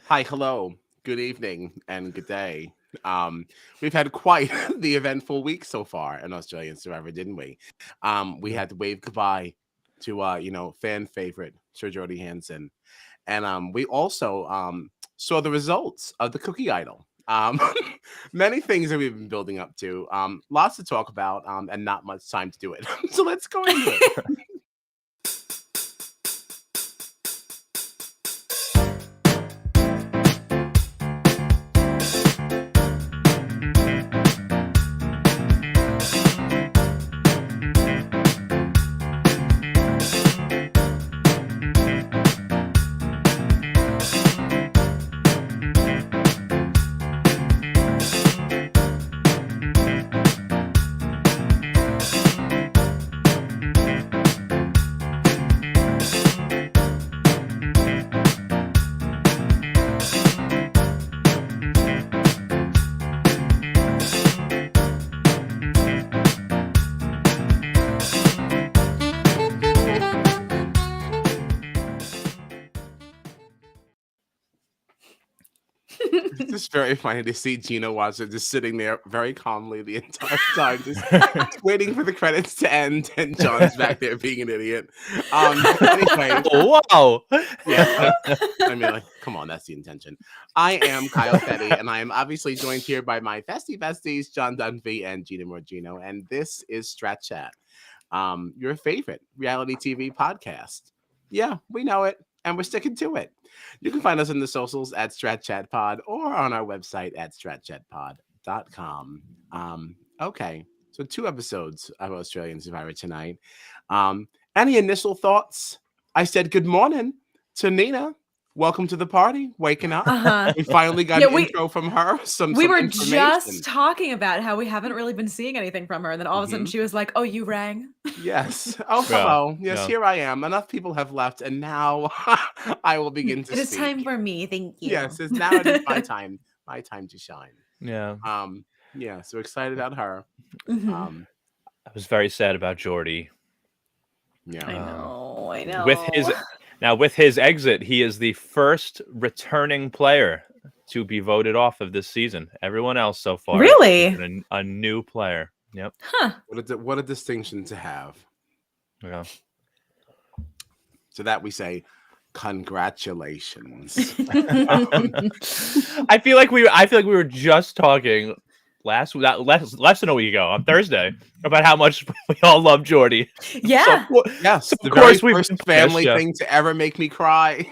Hi, hello, good evening, and good day. Um, we've had quite the eventful week so far in Australian Survivor, didn't we? We Yep. had to wave goodbye to fan favorite Sir JORDIE Hansen, and we also saw the results of the Cookie Idol. Many things that we've been building up to. Lots to talk about, and not much time to do it. So let's go into it. It's just very funny to see Gina Watson just sitting there very calmly the entire time, just waiting for the credits to end, and John's back there being an idiot. Anyway, Oh, wow. yeah, I mean, like, come on, that's the intention. I am Kyle Fetty, and I am obviously joined here by my festy besties, John Dunphy and Gina Morgino, and this is Strat Chat, your favorite reality TV podcast. Yeah, we know it, and we're sticking to it. You can find us on the socials at StratChatPod or on our website at stratchatpod.com. Okay, so 2 episodes of Australian Survivor tonight. Any initial thoughts? I said good morning to Nina. Welcome to the party. Waking up. We finally got an intro from her. We were just talking about how we haven't really been seeing anything from her, and then all of a sudden she was like, "Oh, you rang." Yes. Oh, hello. Yes, here I am. Enough people have left, and now I will begin to speak. It is time for me. Thank you. Yes, now it is my time. My time to shine. Yeah. Yeah. So excited about her. I was very sad about Jordie. Yeah. I know. With his exit, he is the first returning player to be voted off of this season. Everyone else so far, really, a new player. Yep. Huh. What a distinction to have. Yeah. So that we say, congratulations. I feel like we were just talking less than a week ago on Thursday about how much we all love Jordie. Yeah. Yes. So of course, first family thing to ever make me cry.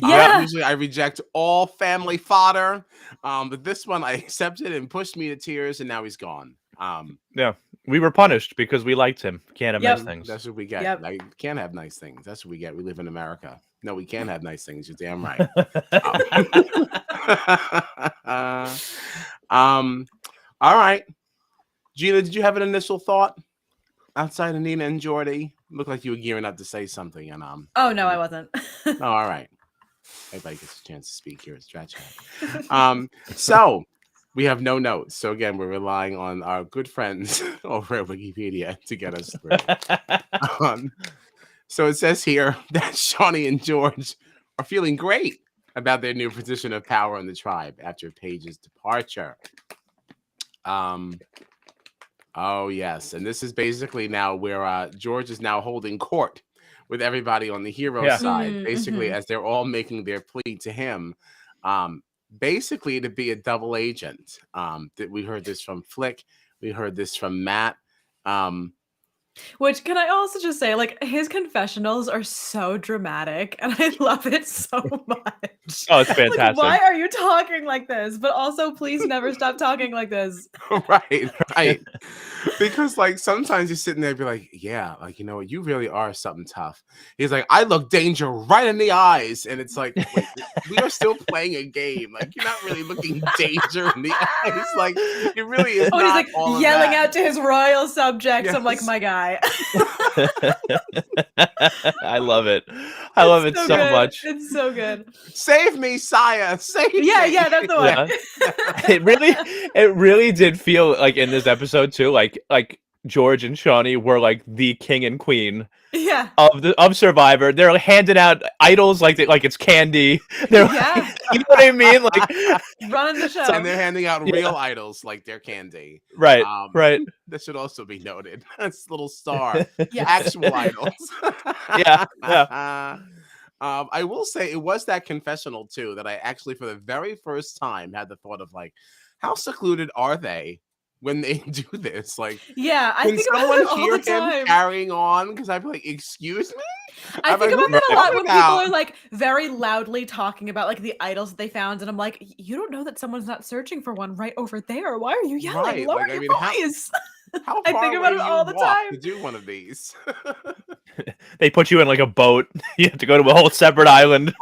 Yeah. Usually I reject all family fodder, but this one I accepted and pushed me to tears, and now he's gone. Yeah, we were punished because we liked him. Can't have nice things. That's what we get. Yep. I can't have nice things. That's what we get. We live in America. No, we can't have nice things. You're damn right. All right. Gina, did you have an initial thought outside of Nina and Jordie? Looked like you were gearing up to say something. And Oh no, I wasn't. Oh, all right. Everybody gets a chance to speak here at Strat Chat. So we have no notes. So again, we're relying on our good friends over at Wikipedia to get us through. So it says here that Shawnee and George are feeling great about their new position of power in the tribe after Paige's departure. Oh yes, and this is basically now where George is now holding court with everybody on the hero side, basically as they're all making their plea to him, basically to be a double agent. That we heard this from Flick, we heard this from Matt. Which, can I also just say, like, his confessionals are so dramatic, and I love it so much. Oh, it's fantastic. Like, why are you talking like this? But also, please never stop talking like this. Right. Because, like, sometimes you're sitting there and be like, yeah, like, you know what, you really are something tough. He's like, I look danger right in the eyes. And it's like, wait, we are still playing a game. Like, you're not really looking danger in the eyes. Like, it really is not he's like all yelling out to his royal subjects. Yes. I'm like, my guy. I love it. I love it so much. It's so good. Save me, sire. Save me. Yeah, that's the one. It really did feel like in this episode too, like George and Shawnee were like the king and queen Yeah. of Survivor. They're like, handing out idols like it's candy. They're Yeah. you know what I mean? Like Running the show. And they're handing out real idols like they're candy. right, right. This should also be noted. That's a little star. Yes. Actual idols. Yeah, yeah. I will say it was that confessional too that I actually for the very first time had the thought of like, how secluded are they when they do this? Like, Yeah, I can think about someone it all hear the him time. carrying on? Because I'd be like, excuse me? I I'm think like, about that a "Who lot you when talking people about?" are like very loudly talking about like the idols that they found, and I'm like, you don't know that someone's not searching for one right over there. Why are you yelling? Right, Lower like, I your mean, how- voice. How I far think away about it do you all the walk time. to do one of these? They put you in like a boat. You have to go to a whole separate island.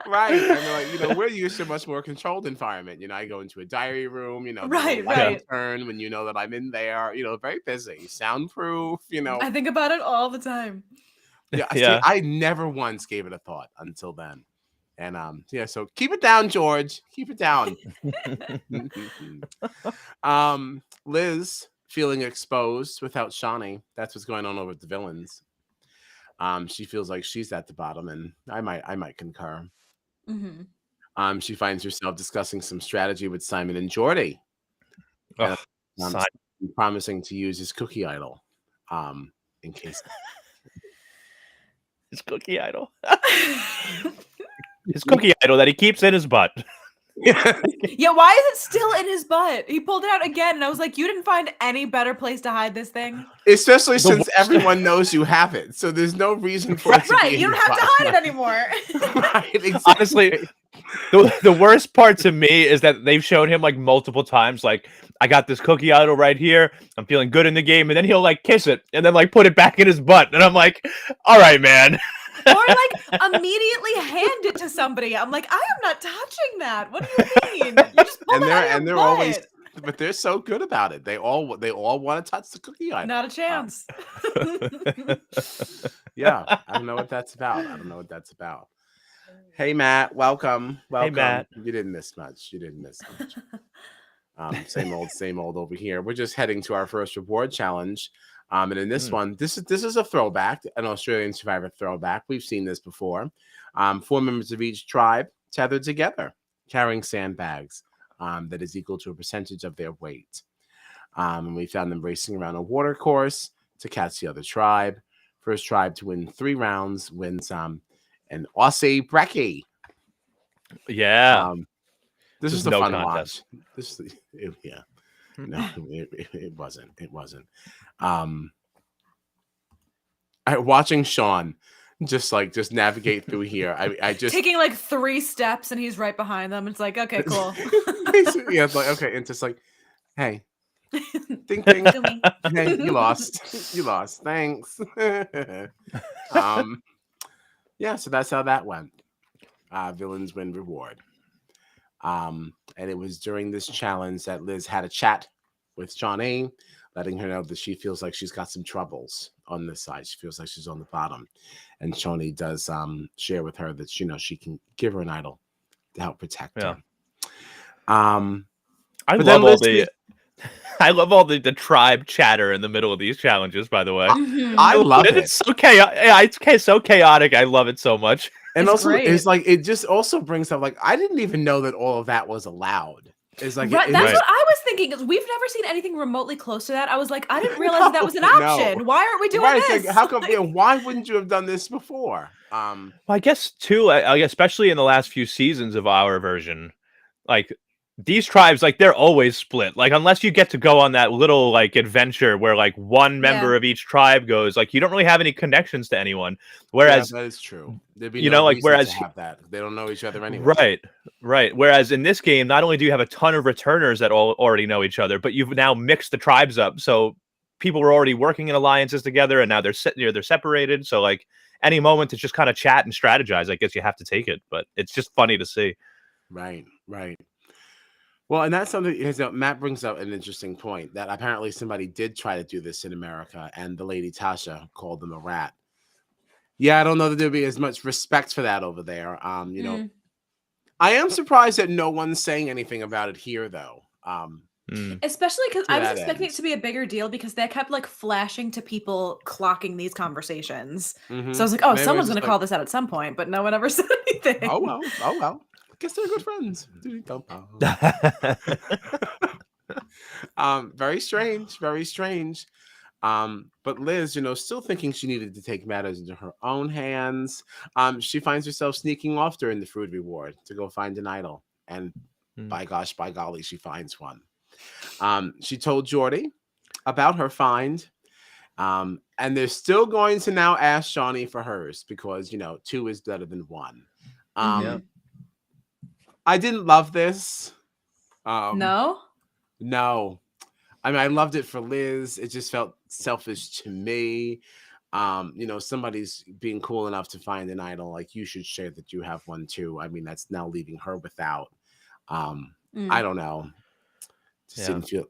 Right. I mean, like, you know, we're used to a much more controlled environment. You know, I go into a diary room, you know, the Right, little light right. turn when you know that I'm in there, you know, very busy, soundproof, you know. I think about it all the time. Yeah, see, Yeah. I never once gave it a thought until then. And yeah, so keep it down, George. Keep it down. Liz feeling exposed without Shawnee. That's what's going on over with the villains. She feels like she's at the bottom, and I might concur. Mm-hmm. She finds herself discussing some strategy with Simon and Jordy, Ugh, Simon promising to use his cookie idol, in case his cookie idol. His cookie idol that he keeps in his butt. Yeah, why is it still in his butt? He pulled it out again, and I was like, you didn't find any better place to hide this thing? Especially since worst. everyone knows you have it, so there's no reason for it to Right, be in you don't your have to butt. hide it anymore. Right, exactly. Honestly, the worst part to me is that they've shown him like multiple times, like, I got this cookie idol right here. I'm feeling good in the game. And then he'll like kiss it and then like put it back in his butt. And I'm like, all right, man. Or like immediately hand it to somebody. I'm like, I am not touching that. What do you mean? You just pulled it out of your they're butt. always, but they're so good about it. They all want to touch the cookie idol. Not a chance. Yeah, I don't know what that's about. Hey Matt, welcome. Hey, Matt. You didn't miss much. Same old over here. We're just heading to our first reward challenge. And in this one, this is a throwback, an Australian Survivor throwback. We've seen this before. 4 members of each tribe tethered together, carrying sandbags that is equal to a percentage of their weight. And we found them racing around a water course to catch the other tribe. First tribe to win 3 rounds wins an Aussie brekkie. Yeah. This is There's a no fun contest. watch. Yeah. No, it wasn't. Watching Sean just navigate through here. I just taking like 3 steps and he's right behind them. It's like, okay, cool. yeah, it's like okay, and just like, hey, ding ding, hey, you lost, thanks. Yeah, so that's how that went. Villains win reward. And it was during this challenge that Liz had a chat with Shawnee, letting her know that she feels like she's got some troubles on this side. She feels like she's on the bottom. And Shawnee does share with her that, you know, she can give her an idol to help protect her. I love all the tribe chatter in the middle of these challenges, by the way. I love it. It's so chaotic. Yeah, it's so chaotic. I love it so much. And It's also, great. it's like, it just also brings up, like, I didn't even know that all of that was allowed. It's like, Right, it- that's it- what I was thinking. 'Cause we've never seen anything remotely close to that. I was like, I didn't realize that was an No. option. Why aren't we doing right, it's this? like, how come, yeah, why wouldn't you have done this before? Well, I guess too, especially in the last few seasons of our version, like these tribes, like they're always split. Like unless you get to go on that little like adventure where like one member of each tribe goes, like you don't really have any connections to anyone. Whereas that is true. There'd be you no know, like reason whereas to have that. They don't know each other anyway. right. Whereas in this game, not only do you have a ton of returners that all already know each other, but you've now mixed the tribes up. So people were already working in alliances together, and now they're separated. So like any moment to just kind of chat and strategize, I guess you have to take it. But it's just funny to see. Right. Well, and that's something Matt brings up an interesting point that apparently somebody did try to do this in America, and the lady Tasha called them a rat. Yeah, I don't know that there'd be as much respect for that over there. You know, I am surprised that no one's saying anything about it here, though. Especially because To I was that expecting end. it to be a bigger deal because they kept like flashing to people clocking these conversations. So I Mhm. was like, oh, And they were someone's just going to like, call this out at some point, but no one ever said anything. "Oh, well. Oh, well. Guess they're good friends." Very strange, very strange. But Liz, still thinking she needed to take matters into her own hands. She finds herself sneaking off during the food reward to go find an idol. And by gosh, by golly, she finds one. She told Jordy about her find. And they're still going to now ask Shawnee for hers because, two is better than one. Mhm. I didn't love this. No? No. I mean, I loved it for Liz. It just felt selfish to me. Somebody's being cool enough to find an idol. Like, you should share that you have one too. I mean, that's now leaving her without. I don't know. Just didn't feel,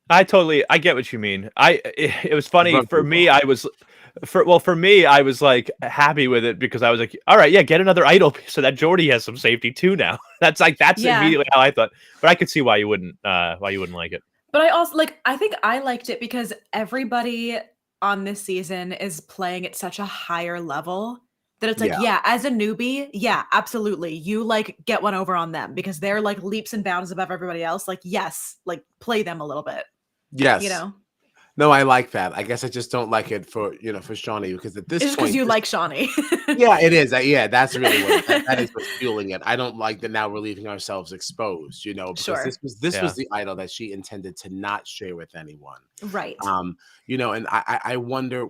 I get what you mean. It was funny rub for people me. wrong. For me, I was like happy with it because I was like, all right, yeah, get another idol so that Jordy has some safety too now. That's Yeah. immediately how I thought. But I could see why you wouldn't like it. But I also I think I liked it because everybody on this season is playing at such a higher level that it's like, Yeah. yeah, as a newbie, yeah, absolutely. You like get one over on them because they're like leaps and bounds above everybody else. Like, yes, like play them a little bit. Yes. You know? No, I like that. I guess I just don't like it for Shawnee because at this It's just point, because you like Shawnee. yeah, it is. Yeah, that's really that is what's fueling it. I don't like that now we're leaving ourselves exposed, because Sure. this was the idol that she intended to not share with anyone. Right. And I wonder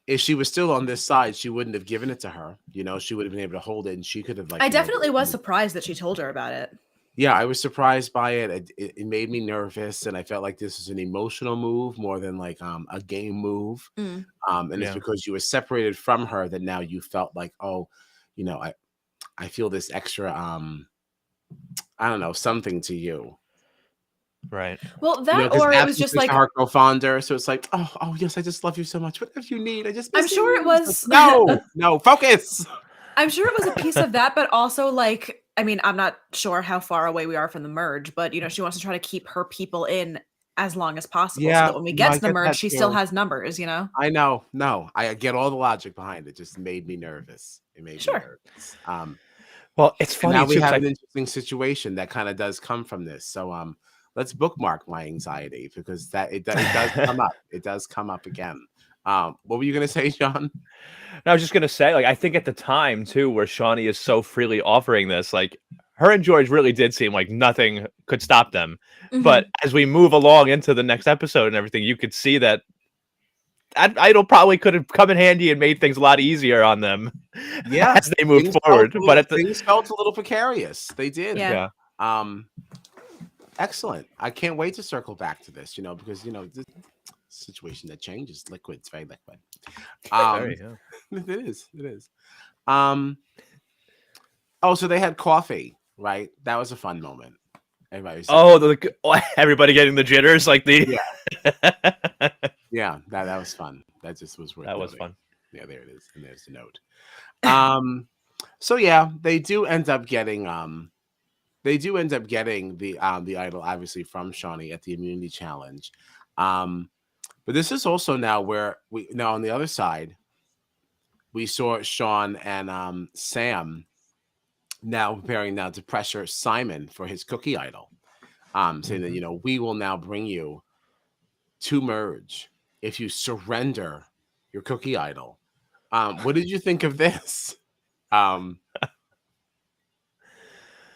if she was still on this side, she wouldn't have given it to her. She would have been able to hold it, and she could have I definitely was surprised that she told her about it. Yeah, I was surprised by it. It made me nervous, and I felt like this was an emotional move more than like a game move. And it's because you were separated from her that now you felt like, oh, I feel this extra I don't know, something to you. Right. Well, that or it was just like heart go fonder. So it's like, oh yes, I just love you so much. Whatever you need, I just. I'm sure it was no, focus. I'm sure it was a piece of that, but also like, I mean, I'm not sure how far away we are from the merge, but she wants to try to keep her people in as long as possible so that when we get to the merge, she still has numbers, I know. No, I get all the logic behind it. Just made me nervous. It made me nervous. Well, it's funny. Now we have an interesting situation that kind of does come from this. So let's bookmark my anxiety because it does come up. It does come up again. What were you gonna say, Sean? I was just gonna say, like, I think at the time too, where Shawnee is so freely offering this, like, her and George really did seem like nothing could stop them. But as we move along into the next episode and everything, you could see that idol probably could have come in handy and made things a lot easier on them. Yeah, as they moved forward. But things felt a little precarious. They did. Yeah. Excellent. I can't wait to circle back to this. Because the situation that changes. Liquid. It's very liquid. It is. So they had coffee, right? That was a fun moment. Everybody getting the jitters, like the yeah. That was fun. That just was worth. That was fun. Yeah, there it is, and there's the note. So yeah, they do end up getting the idol, obviously, from Shawnee at the immunity challenge. But this is also now where now on the other side, we saw Sean and Sam now preparing now to pressure Simon for his cookie idol, saying that we will now bring you to merge if you surrender your cookie idol. What did you think of this?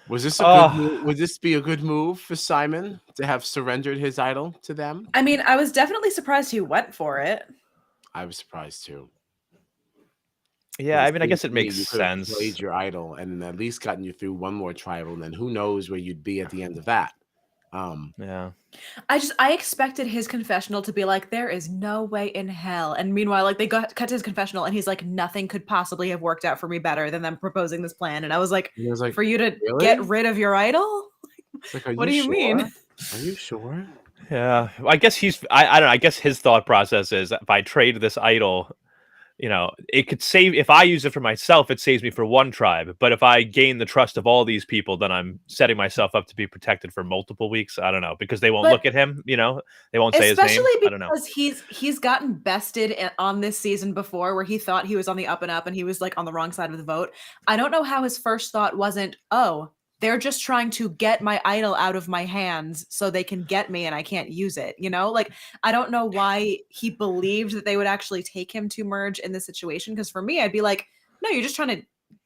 Was this a good move? Would this be a good move for Simon to have surrendered his idol to them? I mean, I was definitely surprised he went for it. I was surprised too. Yeah, I mean, I guess it makes sense. Played your idol and at least gotten you through one more tribal, and then who knows where you'd be at the end of that. Yeah. I expected his confessional to be like, there is no way in hell. And meanwhile, like they cut to his confessional and he's like, nothing could possibly have worked out for me better than them proposing this plan. And I was like, for you to get rid of your idol? What do you mean? Are you sure? Yeah. I guess I don't know. I guess his thought process is if I trade this idol, you know, it could save, if I use it for myself, it saves me for one tribe. But if I gain the trust of all these people, then I'm setting myself up to be protected for multiple weeks. I don't know, because they won't look at him, you know, they won't say his name. I don't know. Especially because he's gotten bested on this season before, where he thought he was on the up and up and he was like on the wrong side of the vote. I don't know how his first thought wasn't, oh, they're just trying to get my idol out of my hands so they can get me and I can't use it. You know, like, I don't know why he believed that they would actually take him to merge in this situation. Because for me, I'd be like, no, you're just trying to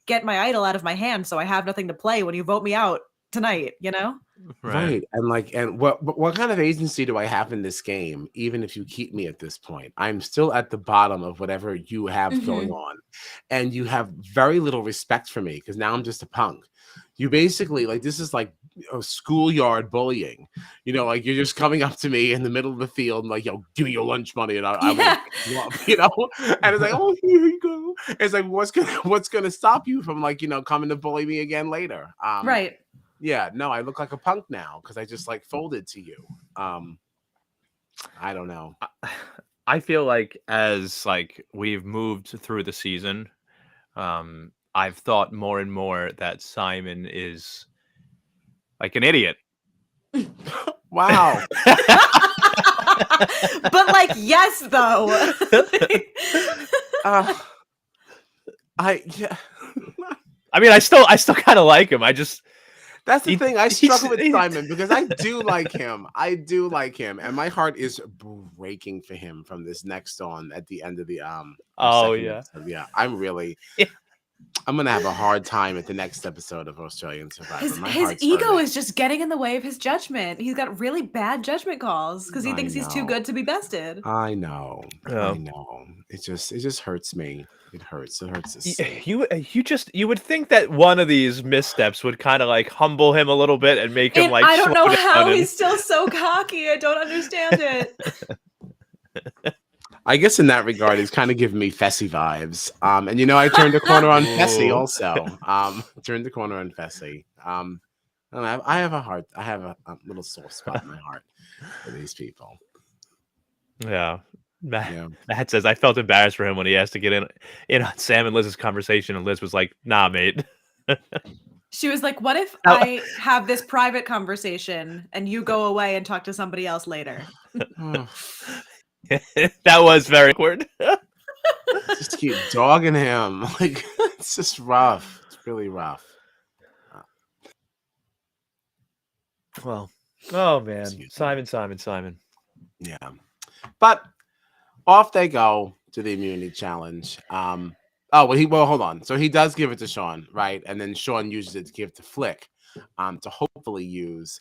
get my idol out of my hands so I have nothing to play when you vote me out tonight, you know? Right. And what kind of agency do I have in this game, even if you keep me at this point? I'm still at the bottom of whatever you have going on. And you have very little respect for me because now I'm just a punk. You basically, like, this is like a schoolyard bullying. You know, like, you're just coming up to me in the middle of the field and like, yo, give me your lunch money and I will pick you up, you know? And it's like, oh, here you go. It's like, what's gonna stop you from, like, you know, coming to bully me again later? Right. Yeah, no, I look like a punk now because I just like folded to you. I don't know. I feel like as like we've moved through the season, I've thought more and more that Simon is like an idiot. Wow. But like, yes, though. I mean, I still kind of like him. That's the thing. I struggle with Simon because I do like him. I do like him, and my heart is breaking for him from this next on at the end of the Oh yeah, episode. Yeah. I'm gonna have a hard time at the next episode of Australian Survivor. His ego is just getting in the way of his judgment. He's got really bad judgment calls because he thinks he's too good to be bested. I know. I know. It just hurts me. It hurts. It hurts to see. You would think that one of these missteps would kind of like humble him a little bit and make him like. I don't know how he's still so cocky. I don't understand it. I guess in that regard, he's kind of giving me Fessy vibes. And you know, I turned a corner on Fessy also. Turned the corner on Fessy. I have a little soft spot in my heart for these people. Yeah. Matt says, I felt embarrassed for him when he asked to get in on Sam and Liz's conversation, and Liz was like, nah, mate. She was like, what if I have this private conversation and you go away and talk to somebody else later? That was very awkward. Just keep dogging him. Like, it's just rough. It's really rough. Well, oh man. Simon. Yeah. But off they go to the immunity challenge. Hold on. So he does give it to Sean, right? And then Sean uses it to give to Flick, to hopefully use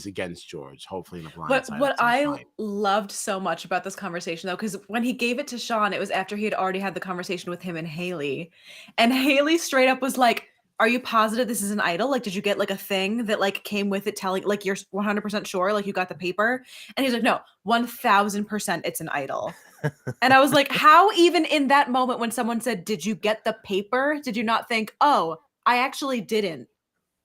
against George, hopefully in a blind side. What I loved so much about this conversation, though, because when he gave it to Sean, it was after he had already had the conversation with him and Haley. And Haley straight up was like, are you positive this is an idol? Like, did you get like a thing that like came with it telling, like, you're 100% sure, like you got the paper? And he's like, no, 1000% it's an idol. And I was like, how even in that moment when someone said, did you get the paper? Did you not think, oh, I actually didn't.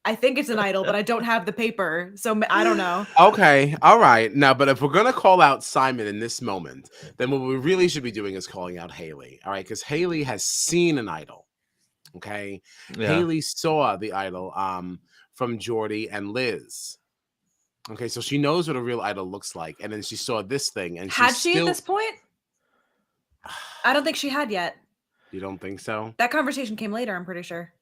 I think it's an idol, but I don't have the paper. So I don't know. Okay. All right. Now, but if we're going to call out Simon in this moment, then what we really should be doing is calling out Haley. All right. Because Haley has seen an idol. Okay. Yeah. Haley saw the idol from Jordie and Liz. Okay. So she knows what a real idol looks like. And then she saw this thing. And had she at this point? I don't think she had yet. You don't think so? That conversation came later, I'm pretty sure.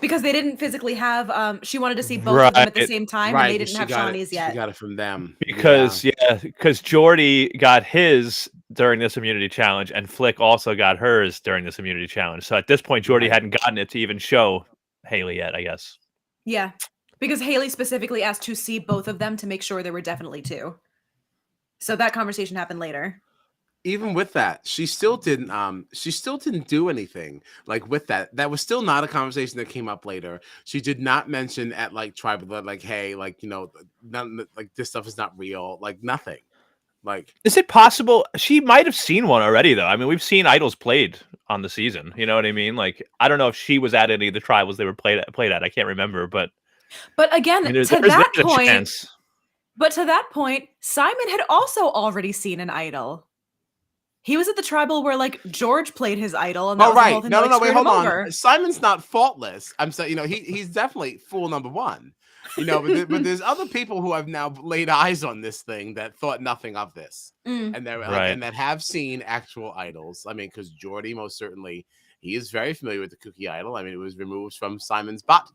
Because they didn't physically have, she wanted to see both of them at the same time, and they didn't have Shawnee's yet. She got it from them. Because Jordie got his during this immunity challenge, and Flick also got hers during this immunity challenge. So at this point, Jordie hadn't gotten it to even show Haley yet, I guess. Yeah, because Haley specifically asked to see both of them to make sure there were definitely two. So that conversation happened later. Even with that, she still didn't do anything like with that. That was still not a conversation that came up later. She did not mention at like tribal, like, hey, like, you know, none, like this stuff is not real, like nothing. Like, is it possible she might have seen one already though? I mean, we've seen idols played on the season. You know what I mean? Like, I don't know if she was at any of the tribals they were played at. I can't remember, but again, I mean, to that point, but to that point, Simon had also already seen an idol. He was at the tribal where like George played his idol, and that Oh was the whole right, thing. no, that, no, like, no, wait, screwed hold him on. over. Simon's not faultless. I'm saying, he's definitely fool number one. But there's other people who have now laid eyes on this thing that thought nothing of this, and they're like, Right. and that have seen actual idols. I mean, because Jordie most certainly, he is very familiar with the cookie idol. I mean, it was removed from Simon's butt,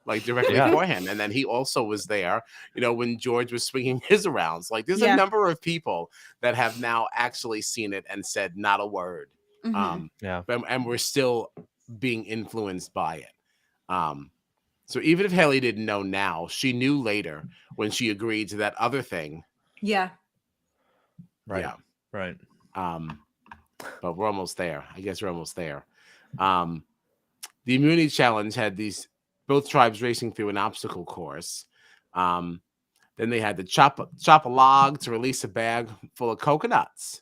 like directly for him, and then he also was there, when George was swinging his around. Like, there's a number of people that have now actually seen it and said not a word. And we're still being influenced by it. So even if Haley didn't know now, she knew later when she agreed to that other thing. Yeah. Right. Yeah. Right. But we're almost there. I guess we're almost there. The immunity challenge had both tribes racing through an obstacle course. Then they had to chop a log to release a bag full of coconuts.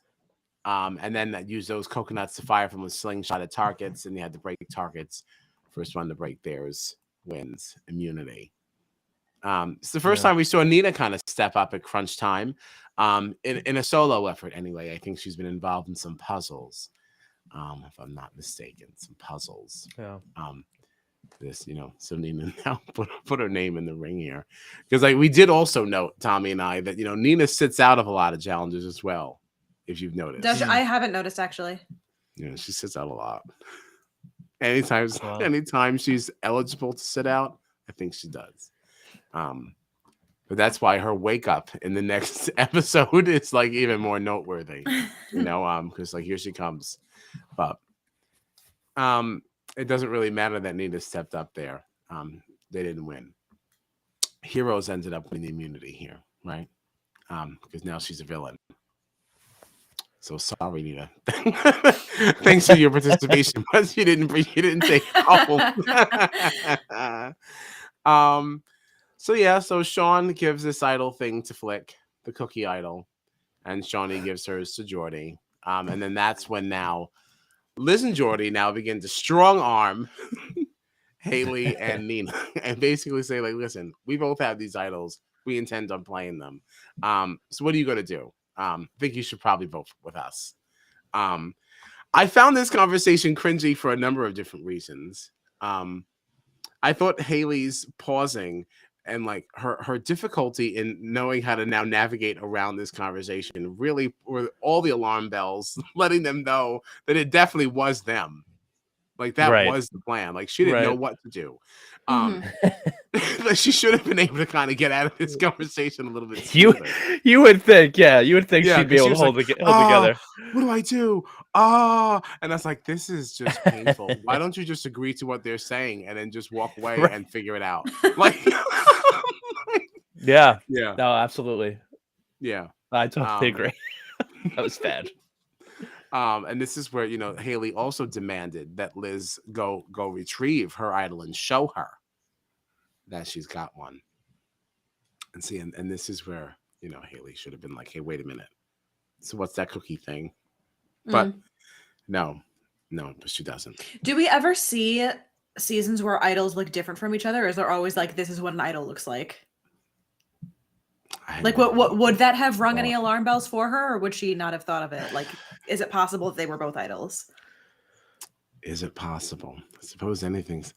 And then that used those coconuts to fire from a slingshot at targets, and you had to break targets. First one to break theirs wins immunity. It's the first time we saw Nina kind of step up at crunch time, in a solo effort anyway. I think she's been involved in some puzzles, if I'm not mistaken, some puzzles. Yeah. So Nina now put her name in the ring here, because like we did also note, Tommy and I, that Nina sits out of a lot of challenges as well. If you've noticed, I haven't noticed actually. Yeah, she sits out a lot. Anytime she's eligible to sit out, I think she does. But that's why her wake up in the next episode is like even more noteworthy, because like here she comes. But it doesn't really matter that Nina stepped up there. They didn't win. Heroes ended up winning the immunity here, right? Because now she's a villain. So sorry, Nina. Thanks for your participation, but you didn't take it home. So Sean gives this idol thing to Flick, the cookie idol, and Shawnee gives hers to Jordie. And then that's when now Liz and Jordie now begin to strong arm Haley and Nina and basically say, like, listen, we both have these idols. We intend on playing them. So what are you going to do? I think you should probably vote with us. I found this conversation cringy for a number of different reasons. I thought Haley's pausing and like her difficulty in knowing how to now navigate around this conversation really were all the alarm bells letting them know that it definitely was them. Like that was the plan. Like she didn't know what to do. But she should have been able to kind of get out of this conversation a little bit smoother. You would think she'd be able to hold together. What do I do? And I was like, this is just painful. Why don't you just agree to what they're saying and then just walk away and figure it out? Like, yeah. No, absolutely. Yeah, I totally agree. That was bad. And this is where Haley also demanded that Liz go retrieve her idol and show her that she's got one. And see, and this is where Haley should have been like, hey, wait a minute. So what's that cookie thing? But no, but she doesn't. Do we ever see seasons where idols look different from each other, or is there always like this is what an idol looks like? Like what would that have rung any alarm bells for her, or would she not have thought of it? Like, is it possible that they were both idols? Is it possible? I suppose anything's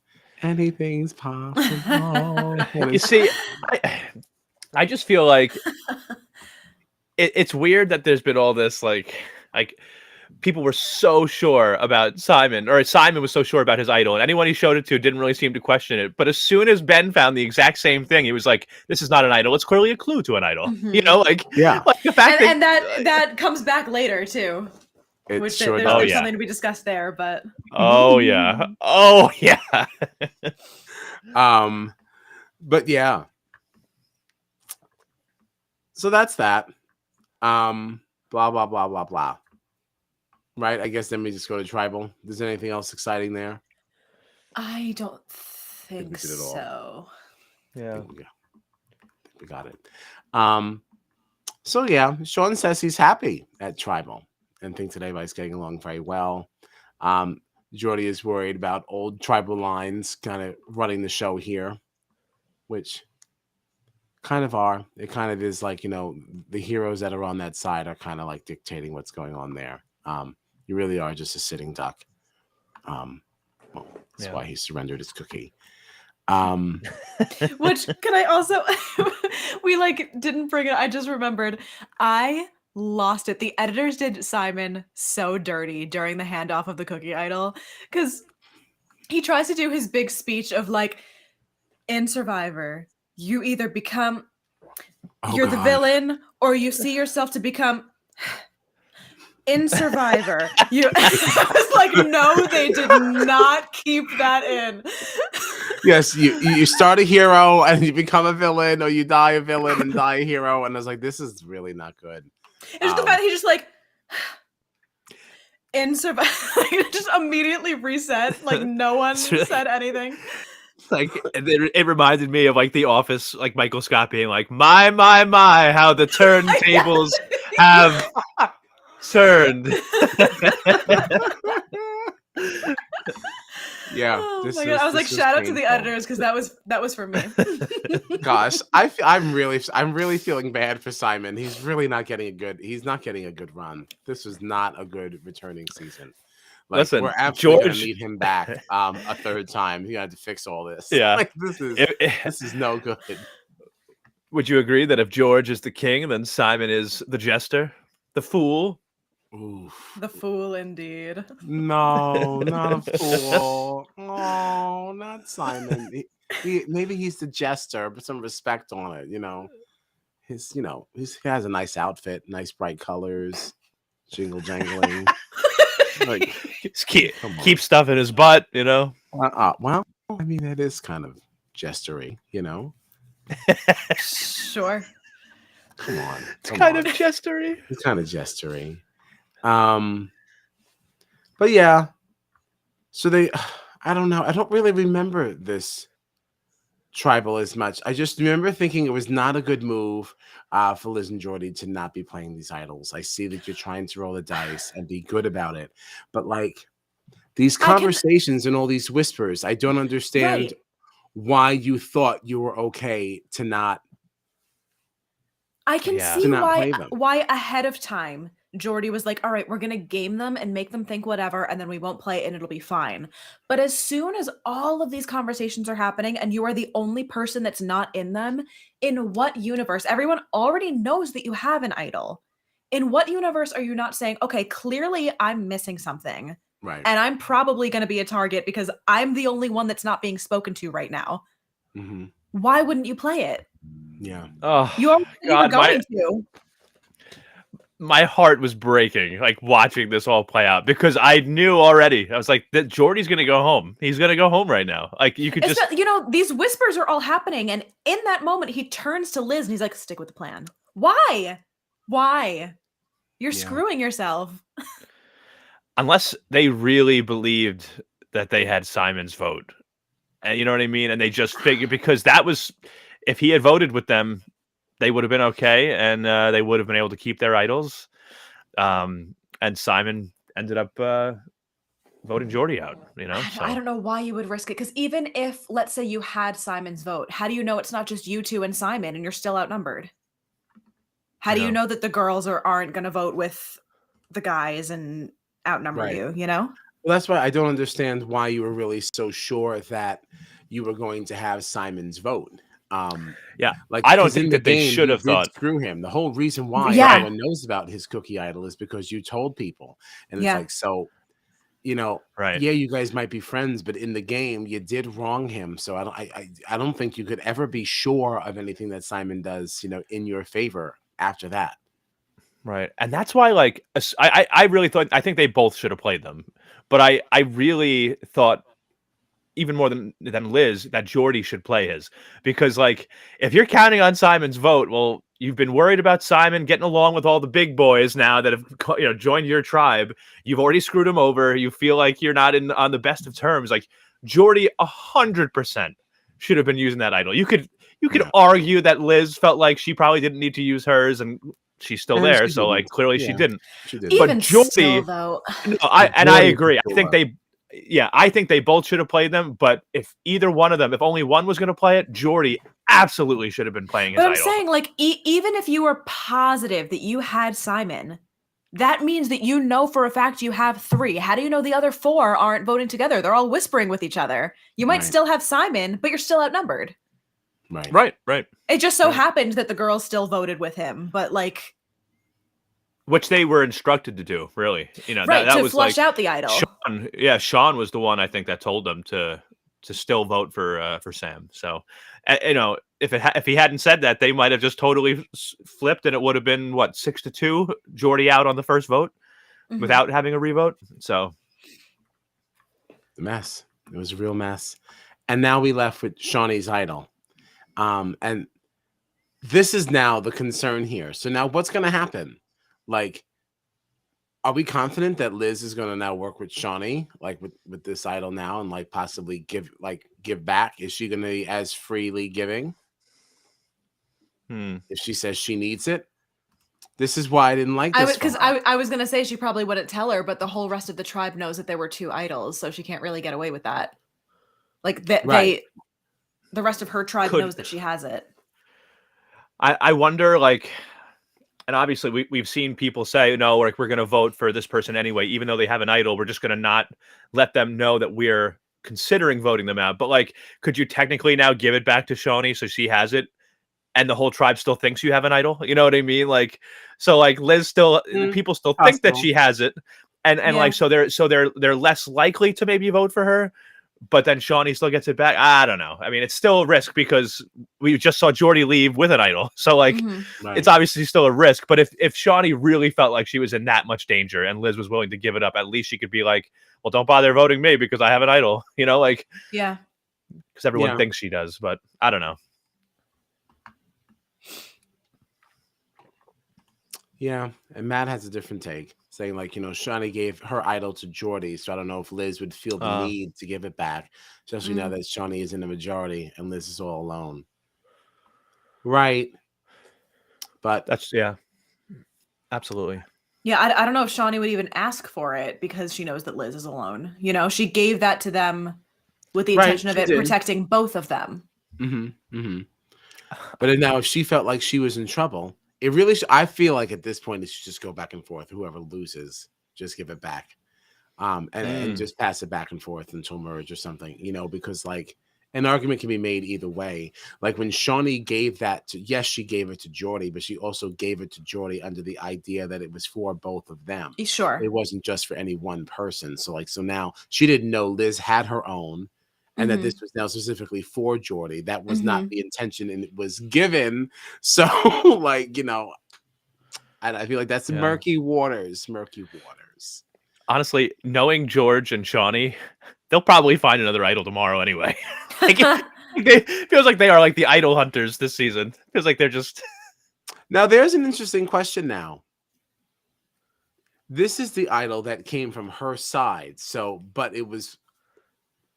possible. You see, I just feel like it's weird that there's been all this like people were so sure about Simon, or Simon was so sure about his idol, and anyone he showed it to didn't really seem to question it. But as soon as Ben found the exact same thing, he was like, "This is not an idol. It's clearly a clue to an idol." Like the fact that comes back later too. Which sure there's something to be discussed there, but oh yeah. But yeah. So that's that. Blah blah blah blah blah. Right, I guess then we just go to tribal. Is there anything else exciting there? I don't think so. Yeah, I think we got it. So yeah, Sean says he's happy at tribal and thinks that everybody's getting along very well. Jordie is worried about old tribal lines kind of running the show here, which kind of are. It kind of is like the heroes that are on that side are kind of like dictating what's going on there. You really are just a sitting duck. Well, that's Yeah. why he surrendered his cookie. Which can I also we like didn't bring it. I just remembered I lost it. The editors did Simon so dirty during the handoff of the cookie idol because he tries to do his big speech of like, in Survivor, you either become you're the villain or you see yourself to become in Survivor. You I was like, no, they did not keep that in. Yes, you start a hero and you become a villain, or you die a villain and die a hero. And I was like, this is really not good. It's just the fact that he just like in Survivor, like, just immediately reset. Like no one said anything. Like it reminded me of like The Office, like Michael Scott being like, my, how the turntables have turned. Yeah. Oh my God. I was like, shout out to the editors because that was for me. Gosh, I'm really feeling bad for Simon. He's really not getting a good run. This was not a good returning season. Like, Listen, we're absolutely George, gonna need him back a third time. You had to fix all this. Yeah. Like, this is no good. Would you agree that if George is the king, then Simon is the jester, the fool? Oof. The fool, indeed. No, not a fool. Oh, not Simon. Maybe he's the jester, but some respect on it. He has a nice outfit, nice bright colors, jingle jangling. Like, keep stuff in his butt, Well, I mean, it is kind of jestery, Sure. Come on. It's kind of jestery. It's kind of jestery. But yeah. So I don't know. I don't really remember this tribal as much. I just remember thinking it was not a good move for Liz and Jordie to not be playing these idols. I see that you're trying to roll the dice and be good about it, but like these conversations and all these whispers, I don't understand why you thought you were okay to not. I can see why ahead of time Jordie was like, all right, we're going to game them and make them think whatever, and then we won't play it and it'll be fine. But as soon as all of these conversations are happening and you are the only person that's not in them, in what universe? Everyone already knows that you have an idol. In what universe are you not saying, okay, clearly I'm missing something. Right. And I'm probably going to be a target because I'm the only one that's not being spoken to right now. Mm-hmm. Why wouldn't you play it? Yeah. Oh, you were going to. My heart was breaking, like watching this all play out, because I knew already. I was like, that Jordie's gonna go home. He's gonna go home right now. Like you could these whispers are all happening, and in that moment, he turns to Liz and he's like, "Stick with the plan." Why? You're screwing yourself. Unless they really believed that they had Simon's vote, and you know what I mean, and they just figured because that was, if he had voted with them, they would have been okay, and they would have been able to keep their idols. And Simon ended up voting Jordie out. I don't know why you would risk it, because even if, let's say, you had Simon's vote, how do you know it's not just you two and Simon, and you're still outnumbered? How do you know that the girls aren't going to vote with the guys and outnumber you? Well, that's why I don't understand why you were really so sure that you were going to have Simon's vote. Like I don't think that they should have thought screw him. The whole reason why everyone knows about his cookie idol is because you told people, and it's like, so yeah, you guys might be friends, but in the game you did wrong him. So I don't think you could ever be sure of anything that Simon does in your favor after that. Right. And that's why, like, I really thought, I think they both should have played them, but I really thought, even more than Liz, that Jordie should play his, because like if you're counting on Simon's vote, well, you've been worried about Simon getting along with all the big boys now that have joined your tribe. You've already screwed him over. You feel like you're not on the best of terms. Like Jordie 100% should have been using that idol. You could argue that Liz felt like she probably didn't need to use hers, and she's still there. So like clearly she didn't. She didn't. Even but Jordie, still, though, I agree. I think they both should have played them, but if only one was going to play it, Jordie absolutely should have been playing his idol. But I'm saying, like, even if you were positive that you had Simon, that means that you know for a fact you have 3. How do you know the other 4 aren't voting together? They're all whispering with each other. You might still have Simon, but you're still outnumbered. Right. It just so happened that the girls still voted with him, but like, which they were instructed to do, really. You know, right, that to was flush like out the idol. Sean was the one I think that told them to still vote for Sam. So, you know, if he hadn't said that, they might have just totally flipped, and it would have been 6-2, JORDIE out on the first vote without having a revote. So, the mess. It was a real mess, and now we left with Shawnee's idol, and this is now the concern here. So now, what's going to happen? Like, are we confident that Liz is going to now work with Shawnee, like with this idol now, and like possibly give back? Is she going to be as freely giving? If she says she needs it? This is why I didn't like this. Because I was going to say she probably wouldn't tell her, but the whole rest of the tribe knows that there were 2 idols, so she can't really get away with that. Like the rest of her tribe knows that she has it. I wonder, like, and obviously we've seen people say, no, like, we're going to vote for this person anyway, even though they have an idol. We're just going to not let them know that we're considering voting them out. But like, could you technically now give it back to Shawnee so she has it, and the whole tribe still thinks you have an idol? You know what I mean? Like, so like Liz still, people still think that she has it, and like, so they're less likely to maybe vote for her. But then Shawnee still gets it back. I don't know. I mean, it's still a risk because we just saw JORDIE leave with an idol. So like, it's obviously still a risk. But if Shawnee really felt like she was in that much danger and Liz was willing to give it up, at least she could be like, well, don't bother voting me because I have an idol. You know, like, yeah, because everyone thinks she does. But I don't know. Yeah, and Matt has a different take, saying like, you know, Shawnee gave her idol to JORDIE, so I don't know if Liz would feel the need to give it back, especially now that Shawnee is in the majority and Liz is all alone. Right. But that's absolutely. Yeah, I don't know if Shawnee would even ask for it because she knows that Liz is alone. You know, she gave that to them with the intention of it protecting both of them. But now if she felt like she was in trouble, it really I feel like at this point it should just go back and forth. Whoever loses, just give it back. And just pass it back and forth until merge or something, you know, because like an argument can be made either way. Like when Shawnee gave that to, yes, she gave it to JORDIE, but she also gave it to JORDIE under the idea that it was for both of them. Sure. It wasn't just for any one person. So like, so now she didn't know Liz had her own and that this was now specifically for JORDIE. That was not the intention and it was given. So like, you know, I feel like that's murky waters. Honestly, knowing George and Shawnee, they'll probably find another idol tomorrow anyway. Like, it feels like they are like the idol hunters this season. It feels like they're just... Now, there's an interesting question now. This is the idol that came from her side. So, but it was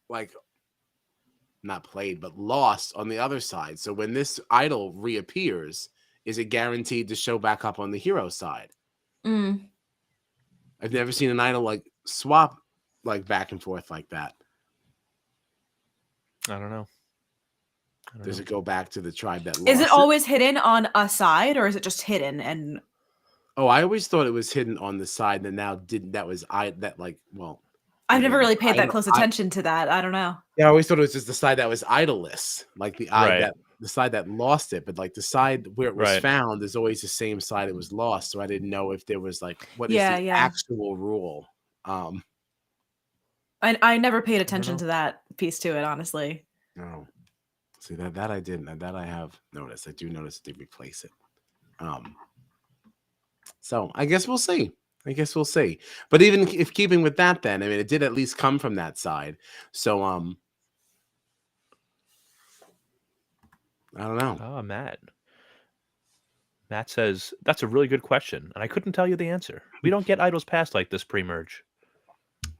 like not played, but lost on the other side. So when this idol reappears, is it guaranteed to show back up on the hero side? I've never seen an idol like swap like back and forth like that. I don't know. Does it go back to the tribe that lost? Is it always hidden on a side, or is it just hidden? And I always thought it was hidden on the side that now didn't. That was well, I've never really paid that close attention to that. I don't know. Yeah, I always thought it was just the side that was idoless, like the the side that lost it, but like the side where it was found is always the same side it was lost. So I didn't know if there was like what is the actual rule. I never paid attention to that piece to it, honestly. No. See that I didn't. That I have noticed. I do notice that they replace it. So I guess we'll see. But even if keeping with that, then I mean, it did at least come from that side. So I don't know. Oh, Matt says that's a really good question, and I couldn't tell you the answer. We don't get idols passed like this pre-merge.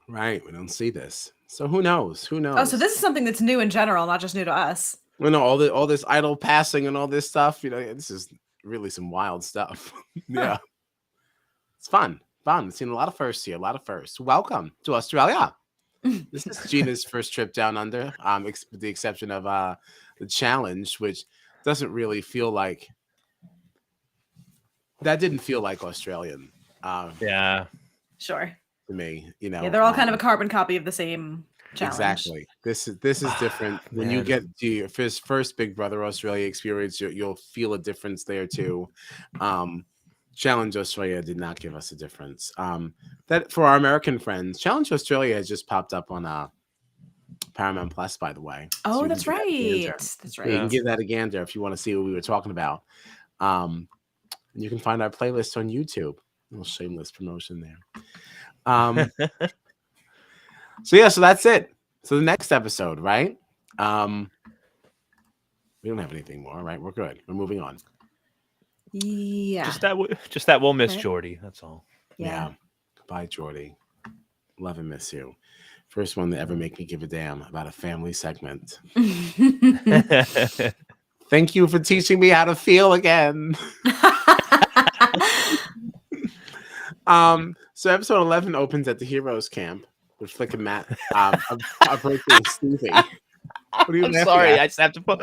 Right, we don't see this. So who knows? Oh, so this is something that's new in general, not just new to us. You know, all this idol passing and all this stuff, you know, this is really some wild stuff. Yeah. It's fun. I've seen a lot of firsts here, Welcome to Australia. This is Gina's first trip down under, with the exception of the challenge, which doesn't really feel like, that didn't feel like Australian. Yeah. Sure. To me, you know. Yeah, they're all kind of a carbon copy of the same challenge. Exactly. This is different. When you get to your first Big Brother Australia experience, you'll feel a difference there too. Challenge Australia did not give us a difference. That for our American friends, Challenge Australia has just popped up on Paramount Plus, by the way. Oh, So that's right. That's right. You can give that a gander if you want to see what we were talking about. You can find our playlist on YouTube. A little shameless promotion there. So that's it. So the next episode, right? We don't have anything more, right? We're good. We're moving on. Yeah. Just that we'll miss Jordie. That's all. Yeah. Bye, Jordie. Love and miss you. First one to ever make me give a damn about a family segment. Thank you for teaching me how to feel again. So episode 11 opens at the Heroes Camp with Flick and Matt approaching Stevie. What are you I'm laughing sorry, at? I just have to put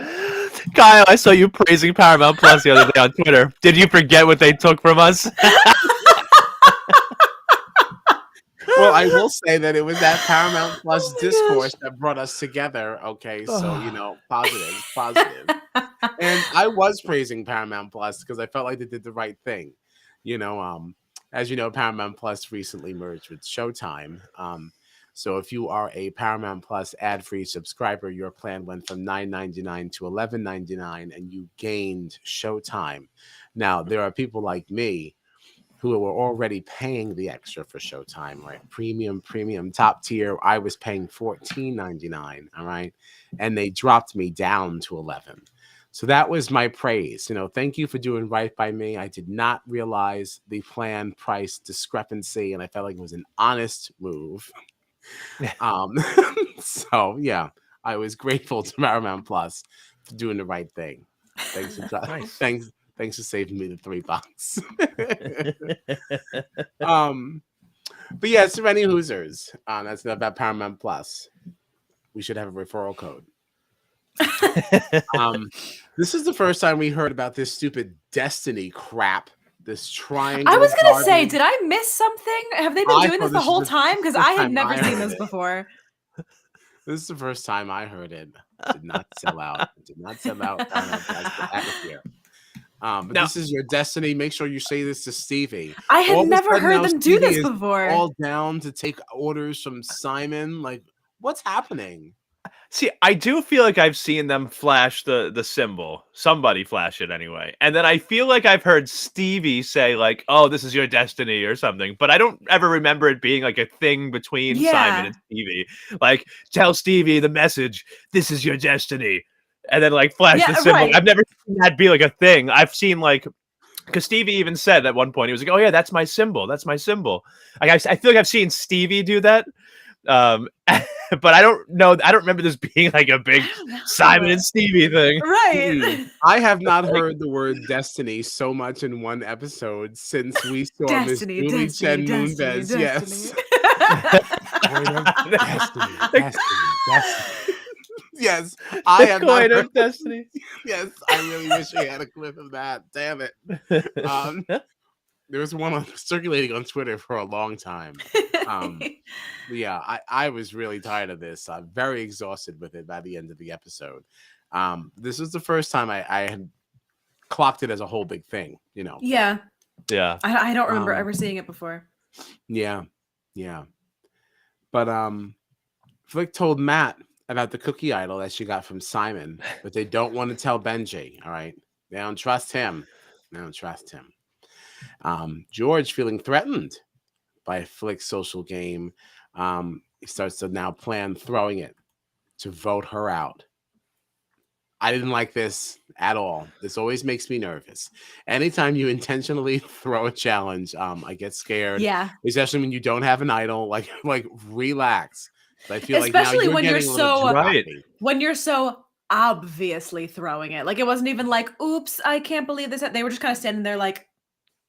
Kyle, I saw you praising Paramount Plus the other day on Twitter. Did you forget what they took from us? Well, I will say that it was that Paramount Plus discourse that brought us together. Okay, so positive. And I was praising Paramount Plus because I felt like they did the right thing. As you know, Paramount Plus recently merged with Showtime. So if you are a Paramount Plus ad-free subscriber, your plan went from $9.99 to $11.99, and you gained Showtime. Now, there are people like me who were already paying the extra for Showtime, right? Premium, top tier. I was paying $14.99, all right? And they dropped me down to $11. So that was my praise. Thank you for doing right by me. I did not realize the plan price discrepancy, and I felt like it was an honest move. So yeah, I was grateful to Paramount Plus for doing the right thing. Thanks for thanks for saving me the $3. But yeah, so many Hoosers. That's not about Paramount Plus. We should have a referral code. This is the first time we heard about this stupid Destiny crap. This triangle. I was gonna say, did I miss something? Have they been doing this the whole time? Because I had never seen this before. This is the first time I heard it. Did not sell out. Did not sell out. Atmosphere. But this is your Destiny. Make sure you say this to Stevie. I had never heard them do this before. All down to take orders from Simon. Like, what's happening? See, I do feel like I've seen them flash the symbol. Somebody flash it anyway. And then I feel like I've heard Stevie say like, oh, this is your destiny or something. But I don't ever remember it being like a thing between Simon and Stevie. Like, tell Stevie the message, this is your destiny. And then like flash the symbol. Right. I've never seen that be like a thing. I've seen like, because Stevie even said at one point, he was like, oh yeah, that's my symbol. That's my symbol. Like, I feel like I've seen Stevie do that. But I don't know. I don't remember this being like a big Simon and Stevie thing. Right. I have not heard the word destiny so much in one episode since we saw Miss Julie Chen Moonves. Yes. Destiny. Yes. I have not heard Destiny. Yes. I really wish we had a clip of that. Damn it. There was one circulating on Twitter for a long time. Yeah, I was really tired of this. I'm very exhausted with it by the end of the episode. This was the first time I had clocked it as a whole big thing, Yeah. Yeah. I don't remember ever seeing it before. Yeah. But Flick told Matt about the cookie idol that she got from Simon, but they don't want to tell Benji, all right? They don't trust him. George feeling threatened by Flick's social game. He starts to now plan throwing it to vote her out. I didn't like this at all. This always makes me nervous. Anytime you intentionally throw a challenge, I get scared. Yeah. Especially when you don't have an idol. Like relax. I feel especially like now when you're so obviously throwing it. Like it wasn't even like, oops, I can't believe this. They were just kind of standing there like,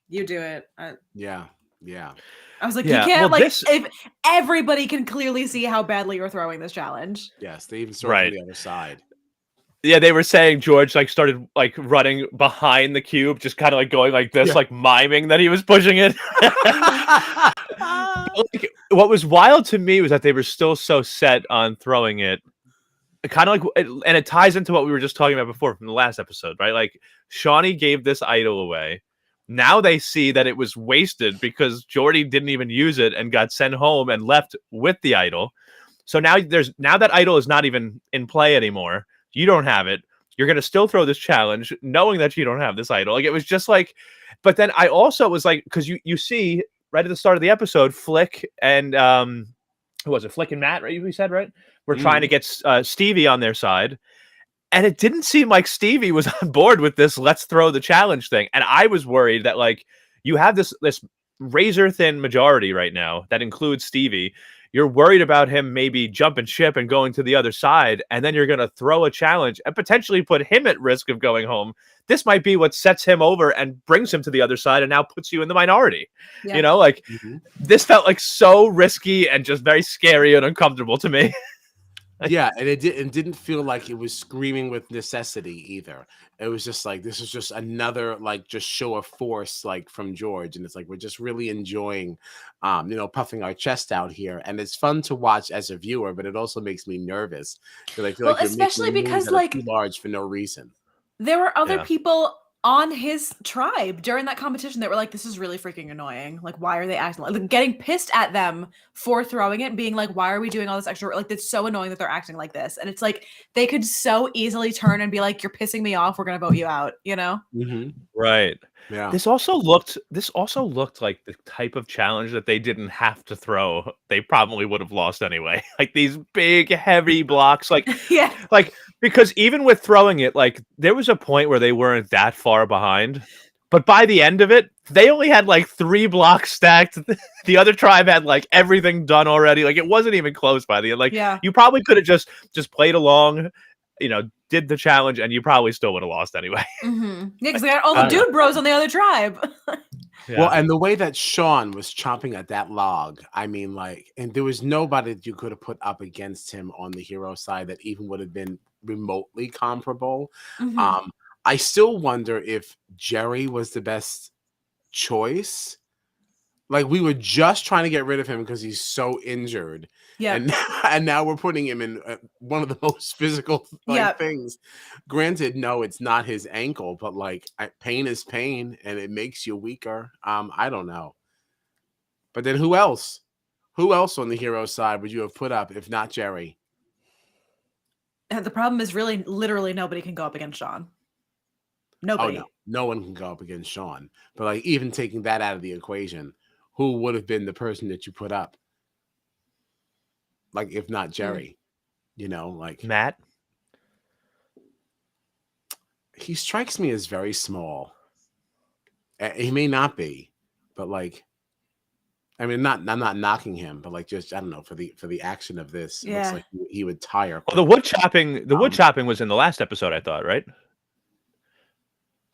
you do it. Yeah. I was like, you can't if everybody can clearly see how badly you're throwing this challenge. Yes, they even saw it on the other side. Yeah, they were saying George like started like running behind the cube, just kind of like going like this, like miming that he was pushing it. Like, what was wild to me was that they were still so set on throwing it. Kind of like, and it ties into what we were just talking about before from the last episode, right? Like Shawnee gave this idol away. Now they see that it was wasted because Jordie didn't even use it and got sent home and left with the idol. So now that idol is not even in play anymore. You don't have it. You're gonna still throw this challenge, knowing that you don't have this idol. Like it was just like, but then I also was like, because you see right at the start of the episode, Flick and who was it? Flick and Matt, right? We said right. We're trying to get Stevie on their side. And it didn't seem like Stevie was on board with this let's throw the challenge thing. And I was worried that like you have this razor thin majority right now that includes Stevie. You're worried about him maybe jumping ship and going to the other side, and then you're going to throw a challenge and potentially put him at risk of going home. This might be what sets him over and brings him to the other side and now puts you in the minority. Yeah. You know, like this felt like so risky and just very scary and uncomfortable to me. Yeah, and it didn't feel like it was screaming with necessity either. It was just like this is just another like just show of force like from George, and it's like we're just really enjoying, puffing our chest out here, and it's fun to watch as a viewer, but it also makes me nervous because I feel like you're especially making because moves that are like too large for no reason. There were other people on his tribe during that competition that were like, this is really freaking annoying. Like, why are they acting like getting pissed at them for throwing it and being like, why are we doing all this extra work? Like, it's so annoying that they're acting like this. And it's like, they could so easily turn and be like, you're pissing me off. We're going to vote you out, you know? Right. Yeah. This also looked like the type of challenge that they didn't have to throw. They probably would have lost anyway. Like these big, heavy blocks. Like, like, because even with throwing it, like there was a point where they weren't that far behind. But by the end of it, they only had like 3 blocks stacked. The other tribe had like everything done already. Like it wasn't even close by the end. Like you probably could have just played along, did the challenge, and you probably still would have lost anyway. Yeah, because they got all the dude bros on the other tribe. Well, and the way that Sean was chomping at that log, I mean, like, and there was nobody that you could have put up against him on the hero side that even would have been remotely comparable. I still wonder if Jerry was the best choice. Like we were just trying to get rid of him because he's so injured. Yeah. And now we're putting him in one of the most physical things. Granted, no, it's not his ankle, but like pain is pain and it makes you weaker. I don't know. But then who else? Who else on the hero side would you have put up if not Jerry? And the problem is really literally nobody can go up against Sean. Nobody. Oh, no one can go up against Sean. But like even taking that out of the equation, who would have been the person that you put up? Like, if not Jerry, like Matt. He strikes me as very small. He may not be, but like, I mean, I'm not knocking him, but like, just I don't know for the action of this, it looks like he would tire. Well, the wood chopping was in the last episode, I thought, right?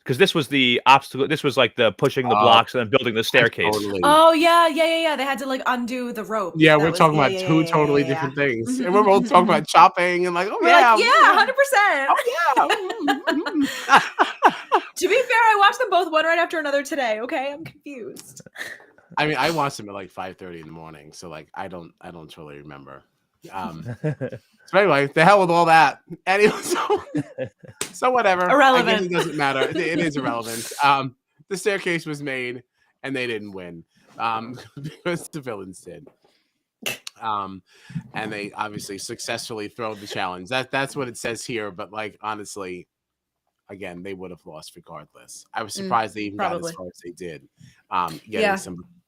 Because this was the obstacle. This was like the pushing the blocks and then building the staircase. Totally. Oh yeah. They had to like undo the rope. Yeah, we're talking about two totally different things, and we're both talking about chopping and like, 100%. Oh yeah. To be fair, I watched them both one right after another today. Okay, I'm confused. I mean, I watched them at like 5:30 in the morning, so like I don't totally remember. So anyway, the hell with all that. Anyway, so whatever. Irrelevant. I guess it doesn't matter. It is irrelevant. The staircase was made, and they didn't win because the villains did. And they obviously successfully throw the challenge. That's what it says here. But like honestly, again, they would have lost regardless. I was surprised they even got as far as they did.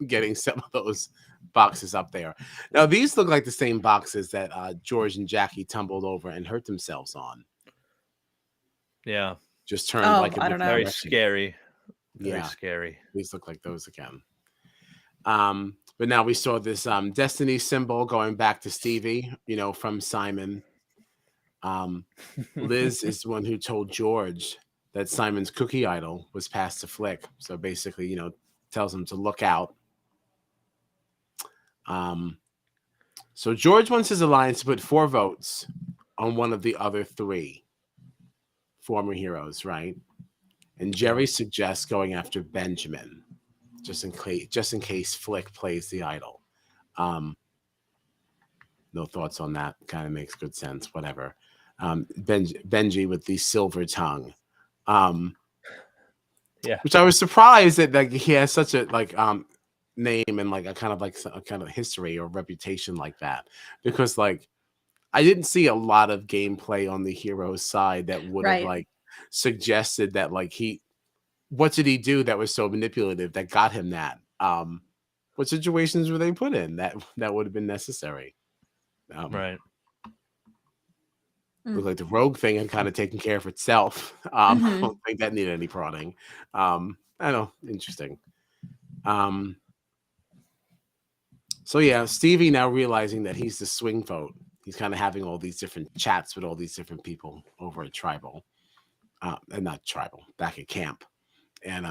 Getting some of those boxes up there. Now these look like the same boxes that George and Jackie tumbled over and hurt themselves on. Yeah, just turned like I don't know. Very scary. Very scary. These look like those again. But now we saw this destiny symbol going back to Stevie, from Simon. Liz is the one who told George that Simon's cookie idol was passed to Flick. So basically, tells him to look out. So George wants his alliance to put 4 votes on one of the other 3. former heroes, right? And Jerry suggests going after Benjamin, just in case Flick plays the idol. No thoughts on that. Kind of makes good sense. Whatever. Benji with the silver tongue. Which I was surprised that like he has such a name and like a kind of history or reputation like that, because like I didn't see a lot of gameplay on the hero's side that would have like suggested that like what did he do that was so manipulative that got him that? What situations were they put in that would have been necessary? Right. Looked like the rogue thing had kind of taken care of itself. I don't think that needed any prodding. I don't know. Interesting. So yeah, Stevie now realizing that he's the swing vote. He's kind of having all these different chats with all these different people over at Tribal. And not Tribal, back at camp. And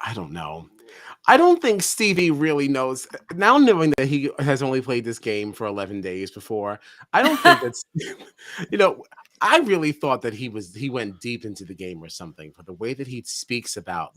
I don't know. I don't think Stevie really knows. Now knowing that he has only played this game for 11 days before, I don't think that's, I really thought that he went deep into the game or something, but the way that he speaks about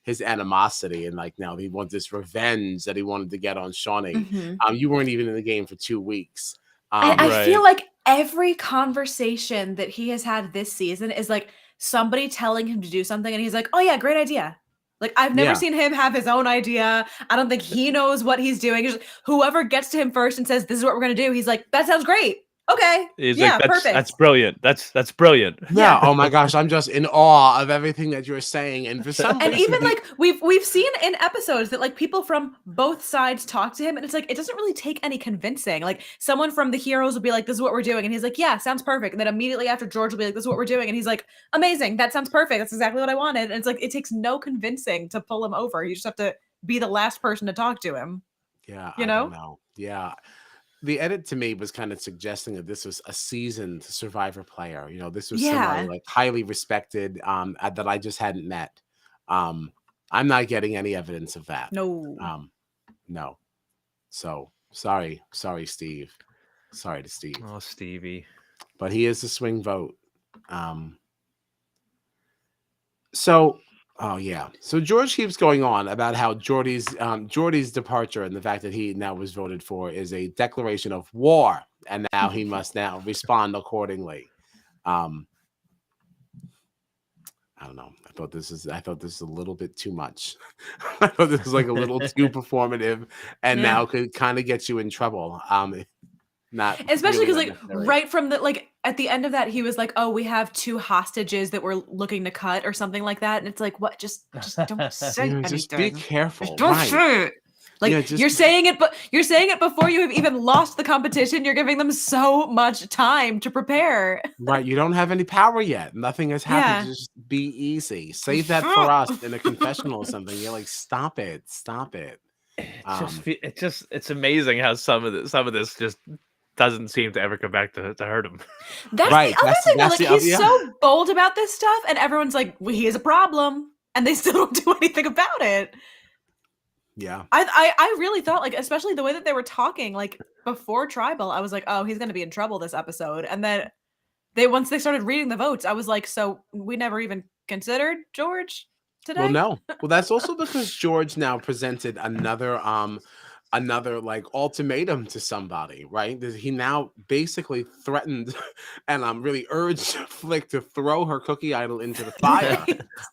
his animosity and like now he wants this revenge that he wanted to get on Shawnee. You weren't even in the game for 2 weeks. I feel like every conversation that he has had this season is like somebody telling him to do something and he's like, oh yeah, great idea. Like I've never seen him have his own idea. I don't think he knows what he's doing. Just, whoever gets to him first and says, this is what we're going to do. He's like, that sounds great. Okay. He's like, perfect. That's brilliant. That's brilliant. Yeah. Oh my gosh. I'm just in awe of everything that you're saying. And for some and even like we've seen in episodes that like people from both sides talk to him and it's like, it doesn't really take any convincing. Like someone from the heroes will be like, this is what we're doing. And he's like, yeah, sounds perfect. And then immediately after George will be like, this is what we're doing. And he's like, amazing. That sounds perfect. That's exactly what I wanted. And it's like, it takes no convincing to pull him over. You just have to be the last person to talk to him. Yeah. I don't know. Yeah. The edit to me was kind of suggesting that this was a seasoned Survivor player. This was somebody like highly respected that I just hadn't met. I'm not getting any evidence of that. No. No. So sorry, Steve. Sorry to Steve. Oh, Stevie. But he is the swing vote. So George keeps going on about how Jordie's departure and the fact that he now was voted for is a declaration of war, and now he must now respond accordingly. I don't know. I thought this is a little bit too much. I thought this was like a little too performative, and now could kind of get you in trouble. Not especially because really like right from the like at the end of that he was like, oh, we have 2 hostages that we're looking to cut or something like that, and it's like, what? Just don't say anything. Just be careful. Just don't say it. Like you're saying it, but you're saying it before you have even lost the competition. You're giving them so much time to prepare. Right. You don't have any power yet. Nothing has happened. Yeah. Just be easy. Save that for us in a confessional or something. You're like, stop it. It's amazing how some of this just doesn't seem to ever come back to hurt him. That's right. The other thing. Like he's so bold about this stuff, and everyone's like, well, he has a problem, and they still don't do anything about it. Yeah. I really thought, like, especially the way that they were talking, like before Tribal, I was like, oh, he's gonna be in trouble this episode. And then once they started reading the votes, I was like, so we never even considered George today? Well, no. Well, that's also because George now presented another like ultimatum to somebody, right? He now basically threatened and really urged Flick to throw her cookie idol into the fire.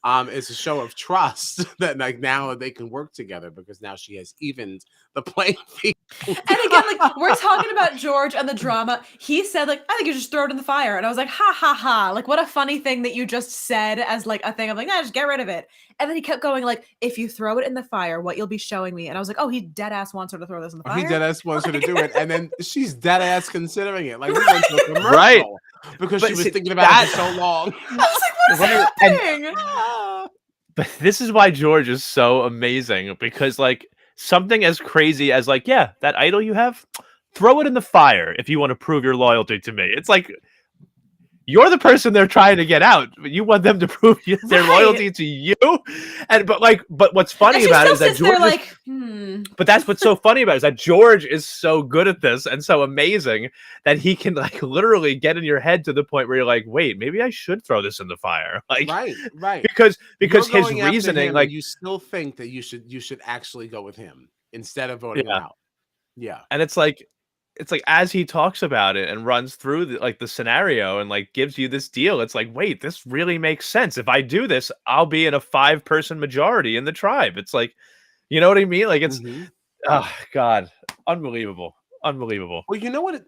It's a show of trust that like now they can work together because now she has evened the playing field. And again, like we're talking about George and the drama. He said like, I think you just throw it in the fire. And I was like, ha ha ha. Like what a funny thing that you just said as like a thing. I'm like, nah, just get rid of it. And then he kept going like, if you throw it in the fire, what you'll be showing me. And I was like, oh, he dead ass wants her to throw this in the fire. He dead ass wants her to do it. And then she's dead ass considering it. Like we went to a commercial right. Because she was thinking about it for so long. I was like, what is happening? But this is why George is so amazing, because like something as crazy as like, yeah, that idol you have, throw it in the fire if you want to prove your loyalty to me. It's like you're the person they're trying to get out. You want them to prove their loyalty to you. But what's funny about it is that George But that's what's so funny about it is that George is so good at this and so amazing that he can like literally get in your head to the point where you're like, wait, maybe I should throw this in the fire. Like right. Because his reasoning, like you still think that you should actually go with him instead of voting him out. Yeah. And it's like as he talks about it and runs through the scenario and like gives you this deal, it's like, wait, this really makes sense. If I do this, I'll be in a 5-person majority in the tribe. It's like, you know what I mean? Like it's, oh God, unbelievable. Well, you know what?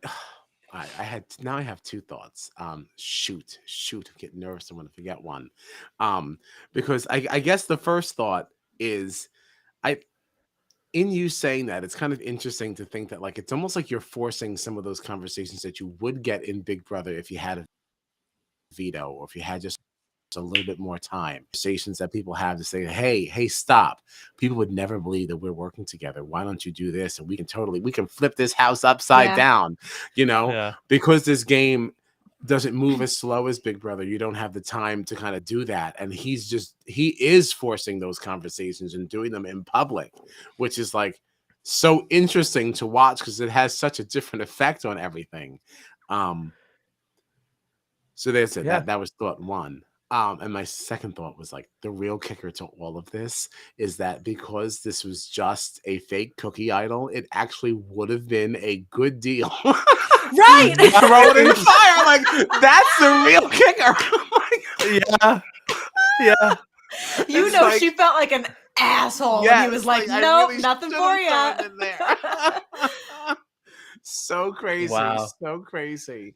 I have two thoughts. Shoot, I'm getting nervous. I'm gonna forget one. Because I guess the first thought is, in you saying that, it's kind of interesting to think that like it's almost like you're forcing some of those conversations that you would get in Big Brother if you had a veto or if you had just a little bit more time. Conversations that people have to say, hey, stop. People would never believe that we're working together. Why don't you do this? And we can flip this house upside down, because this game doesn't move as slow as Big Brother. You don't have the time to kind of do that. And he is forcing those conversations and doing them in public, which is like so interesting to watch because it has such a different effect on everything. So there's it. That was thought one. And my second thought was like the real kicker to all of this is that because this was just a fake cookie idol, it actually would have been a good deal. Right. Throw it in the fire. Like that's the real kicker. Yeah. She felt like an asshole. And he was like, nope, really nothing for you. So crazy. Wow. So crazy.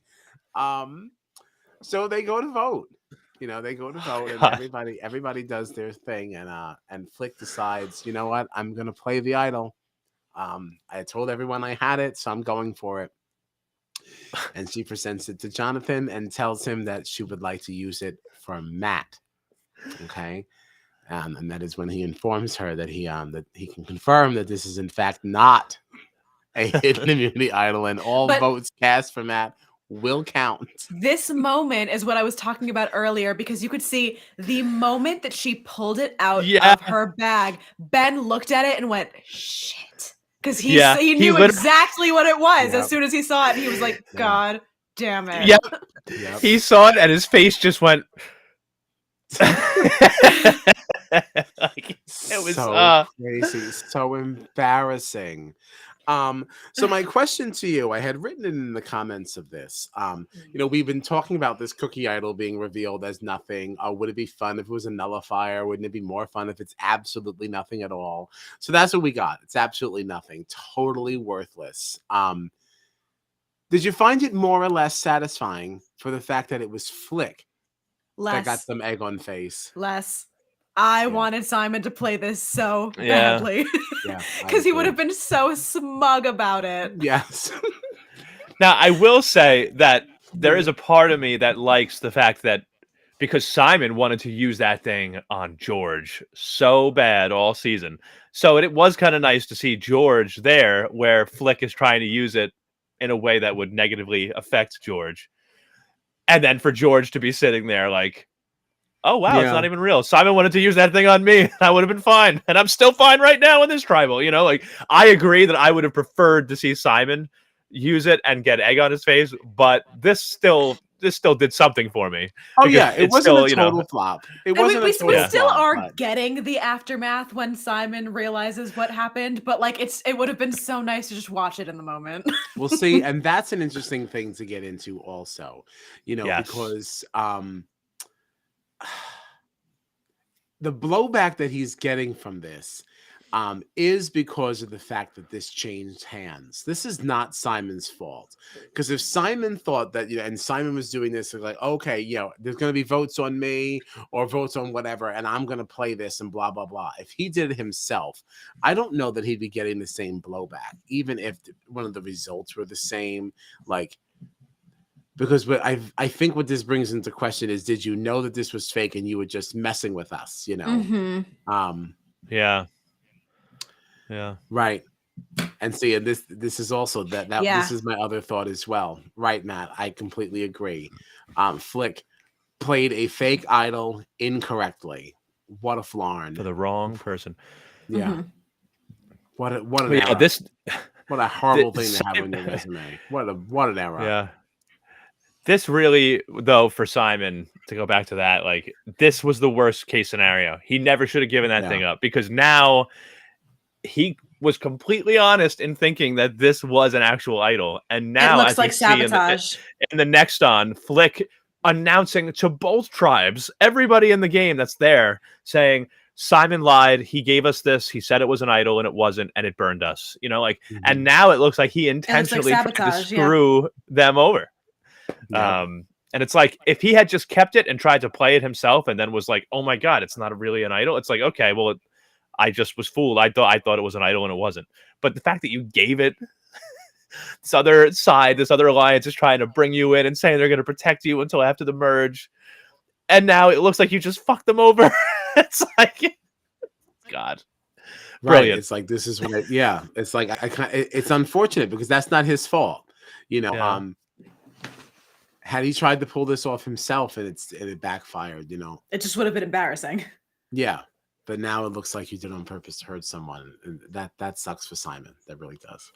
So they go to vote. They go to vote and everybody does their thing and Flick decides, you know what, I'm gonna play the idol. I told everyone I had it, so I'm going for it. And she presents it to Jonathan and tells him that she would like to use it for Matt. Okay. And that is when he informs her that he can confirm that this is in fact not a hidden immunity idol and all votes cast for Matt will count. This moment is what I was talking about earlier because you could see the moment that she pulled it out of her bag, Ben looked at it and went, shit. Because he knew exactly what it was as soon as he saw it. He was like, God damn it. Yep. He saw it and his face just went. It was so crazy, so embarrassing. So my question to you, I had written it in the comments of this. We've been talking about this cookie idol being revealed as nothing. Would it be fun if it was a nullifier? Wouldn't it be more fun if it's absolutely nothing at all? So that's what we got. It's absolutely nothing. Totally worthless. Did you find it more or less satisfying for the fact that it was Flick that got some egg on face? Less. I wanted Simon to play this so badly. Because he would have been so smug about it. Yes. Now, I will say that there is a part of me that likes the fact that because Simon wanted to use that thing on George so bad all season. So it was kind of nice to see George there where Flick is trying to use it in a way that would negatively affect George. And then for George to be sitting there like, oh, wow, it's not even real. Simon wanted to use that thing on me. I would have been fine. And I'm still fine right now in this tribal. I agree that I would have preferred to see Simon use it and get egg on his face. But this still did something for me. Oh, yeah. It wasn't a total flop. It wasn't we still are getting the aftermath when Simon realizes what happened. But it would have been so nice to just watch it in the moment. We'll see. And that's an interesting thing to get into also, because the blowback that he's getting from this is because of the fact that this changed hands. This is not Simon's fault. Because if Simon thought that, and Simon was doing this, like, okay, there's going to be votes on me or votes on whatever, and I'm going to play this and blah, blah, blah. If he did it himself, I don't know that he'd be getting the same blowback, even if one of the results were the same. Because I think what this brings into question is, did you know that this was fake and you were just messing with us? Mm-hmm. Yeah. Right. And see, and this is also that Yeah. this is my other thought as well. Right, Matt? I completely agree. Flick played a fake idol incorrectly. What a flarn. For the wrong person. Yeah. What an Yeah, error. What a horrible thing to have on your resume. What an error. Yeah. This really, though, for Simon, to go back to that, like, this was the worst case scenario. He never should have given that thing up, because now he was completely honest in thinking that this was an actual idol. And now, it looks like sabotage. In the next on, Flick announcing to both tribes, everybody in the game that's there, saying, Simon lied. He gave us this. He said it was an idol, and it wasn't, and it burned us. You know, like, and now it looks like he intentionally tried to screw them over. Yep. And it's like, if he had just kept it and tried to play it himself, and then was like, "Oh my God, it's not really an idol." It's like, okay, well, I just was fooled. I thought it was an idol, and it wasn't. But the fact that you gave it, this other side, this other alliance is trying to bring you in and saying they're going to protect you until after the merge, and now it looks like you just fucked them over. It's like, God, brilliant. Right. It's like, this is what. It's like it's unfortunate because that's not his fault. You know. Yeah. Had he tried to pull this off himself and it backfired, you know, it just would have been embarrassing. Yeah, but now it looks like you did it on purpose to hurt someone, and that sucks for Simon. That really does.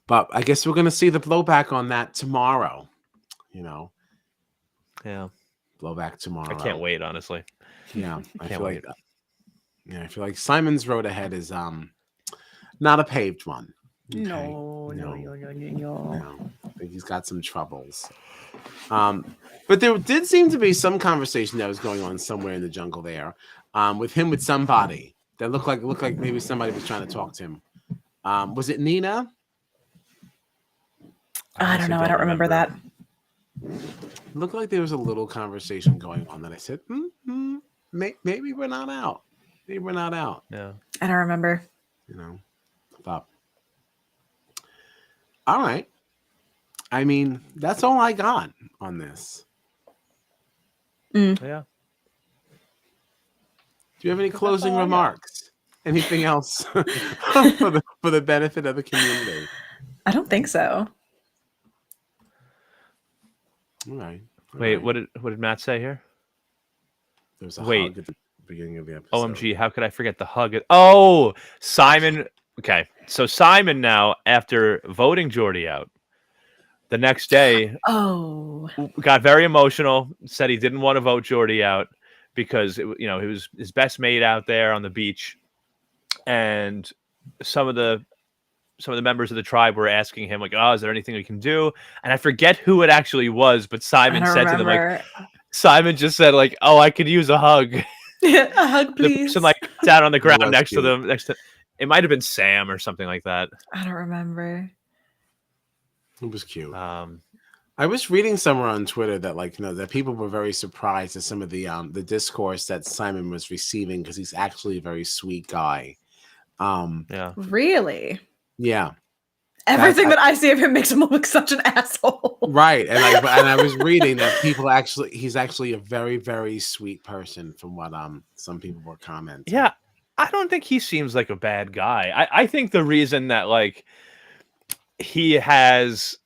But I guess we're gonna see the blowback on that tomorrow. You know. Yeah. Blowback tomorrow. I can't wait, honestly. Yeah, I can't wait. I feel like Simon's road ahead is not a paved one. Okay? No. I think he's got some troubles. But there did seem to be some conversation that was going on somewhere in the jungle there, with him with somebody that looked like maybe somebody was trying to talk to him. Was it Nina? I don't know. I don't remember that. It looked like there was a little conversation going on that I said, maybe we're not out. Maybe we're not out. Yeah. I don't remember. You know, but all right. I mean, that's all I got on this. Yeah. Do you have any closing remarks? Anything else for the benefit of the community? I don't think so. All right. Wait, what did Matt say here? There was a hug at the beginning of the episode. OMG, how could I forget the hug? Oh, Simon. Okay, so Simon now, after voting Jordie out, the next day, got very emotional. Said he didn't want to vote Jordie out because he was his best mate out there on the beach, and some of the members of the tribe were asking him like, "Oh, is there anything we can do?" And I forget who it actually was, but Simon said to them like, Simon just said like, "Oh, I could use a hug." A hug, please. The person like down on the ground next to them. It might have been Sam or something like that. I don't remember. It was cute. I was reading somewhere on Twitter that that people were very surprised at some of the discourse that Simon was receiving because he's actually a very sweet guy. Yeah. Really? Yeah. Everything that I see of him makes him look like such an asshole. Right. And I was reading that he's actually a very, very sweet person from what some people were commenting. Yeah. I don't think he seems like a bad guy. I think the reason that he has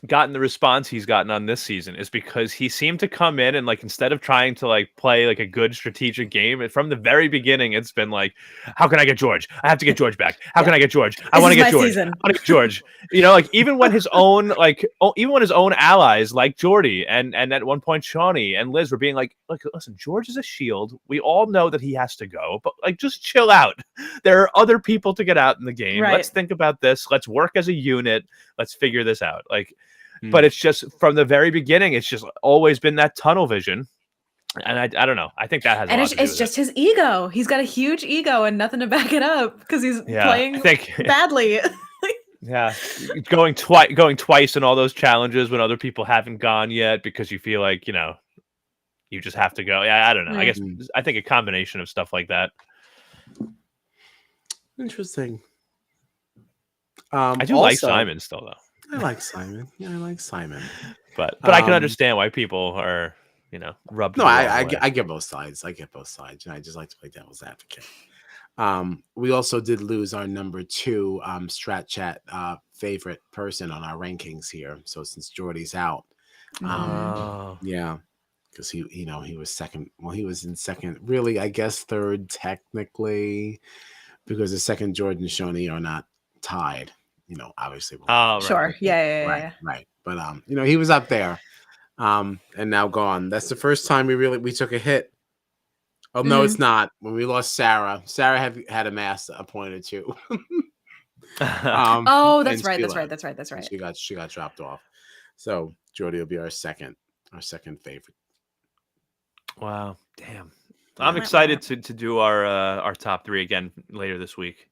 gotten the response he's gotten on this season is because he seemed to come in and instead of trying to play a good strategic game, from the very beginning it's been like, how can I get George? I have to get George back. How can I get George? I want to get George. I want to get George. Even when his own allies like Jordie and at one point Shawnee and Liz were being like, look, listen, George is a shield. We all know that he has to go, but just chill out. There are other people to get out in the game. Right. Let's think about this. Let's work as a unit. Let's figure this out. But it's just from the very beginning, it's just always been that tunnel vision. And I don't know. I think that has a lot to do with just his ego. He's got a huge ego and nothing to back it up because he's playing badly. Yeah. Going twice in all those challenges when other people haven't gone yet because you feel like, you just have to go. Yeah, I don't know. Right. I think a combination of stuff like that. Interesting. I do like Simon still, though. I like Simon. Yeah, I like Simon. But I can understand why people are, rubbed. No, I get both sides. I just like to play devil's advocate. We also did lose our number 2 Strat Chat favorite person on our rankings here. So since Jordie's out, yeah, because he was second. Well, he was in second. Really, I guess third technically, because the second Jordan and Shoni are not tied. Obviously. Right. Sure. Yeah. Right. But he was up there. And now gone. That's the first time we took a hit. Oh no, it's not. When we lost Sarah had amassed a point or two. Oh, that's right. That's right. She got dropped off. So Jordie will be our second favorite. Wow, damn! I'm excited to do our top 3 again later this week.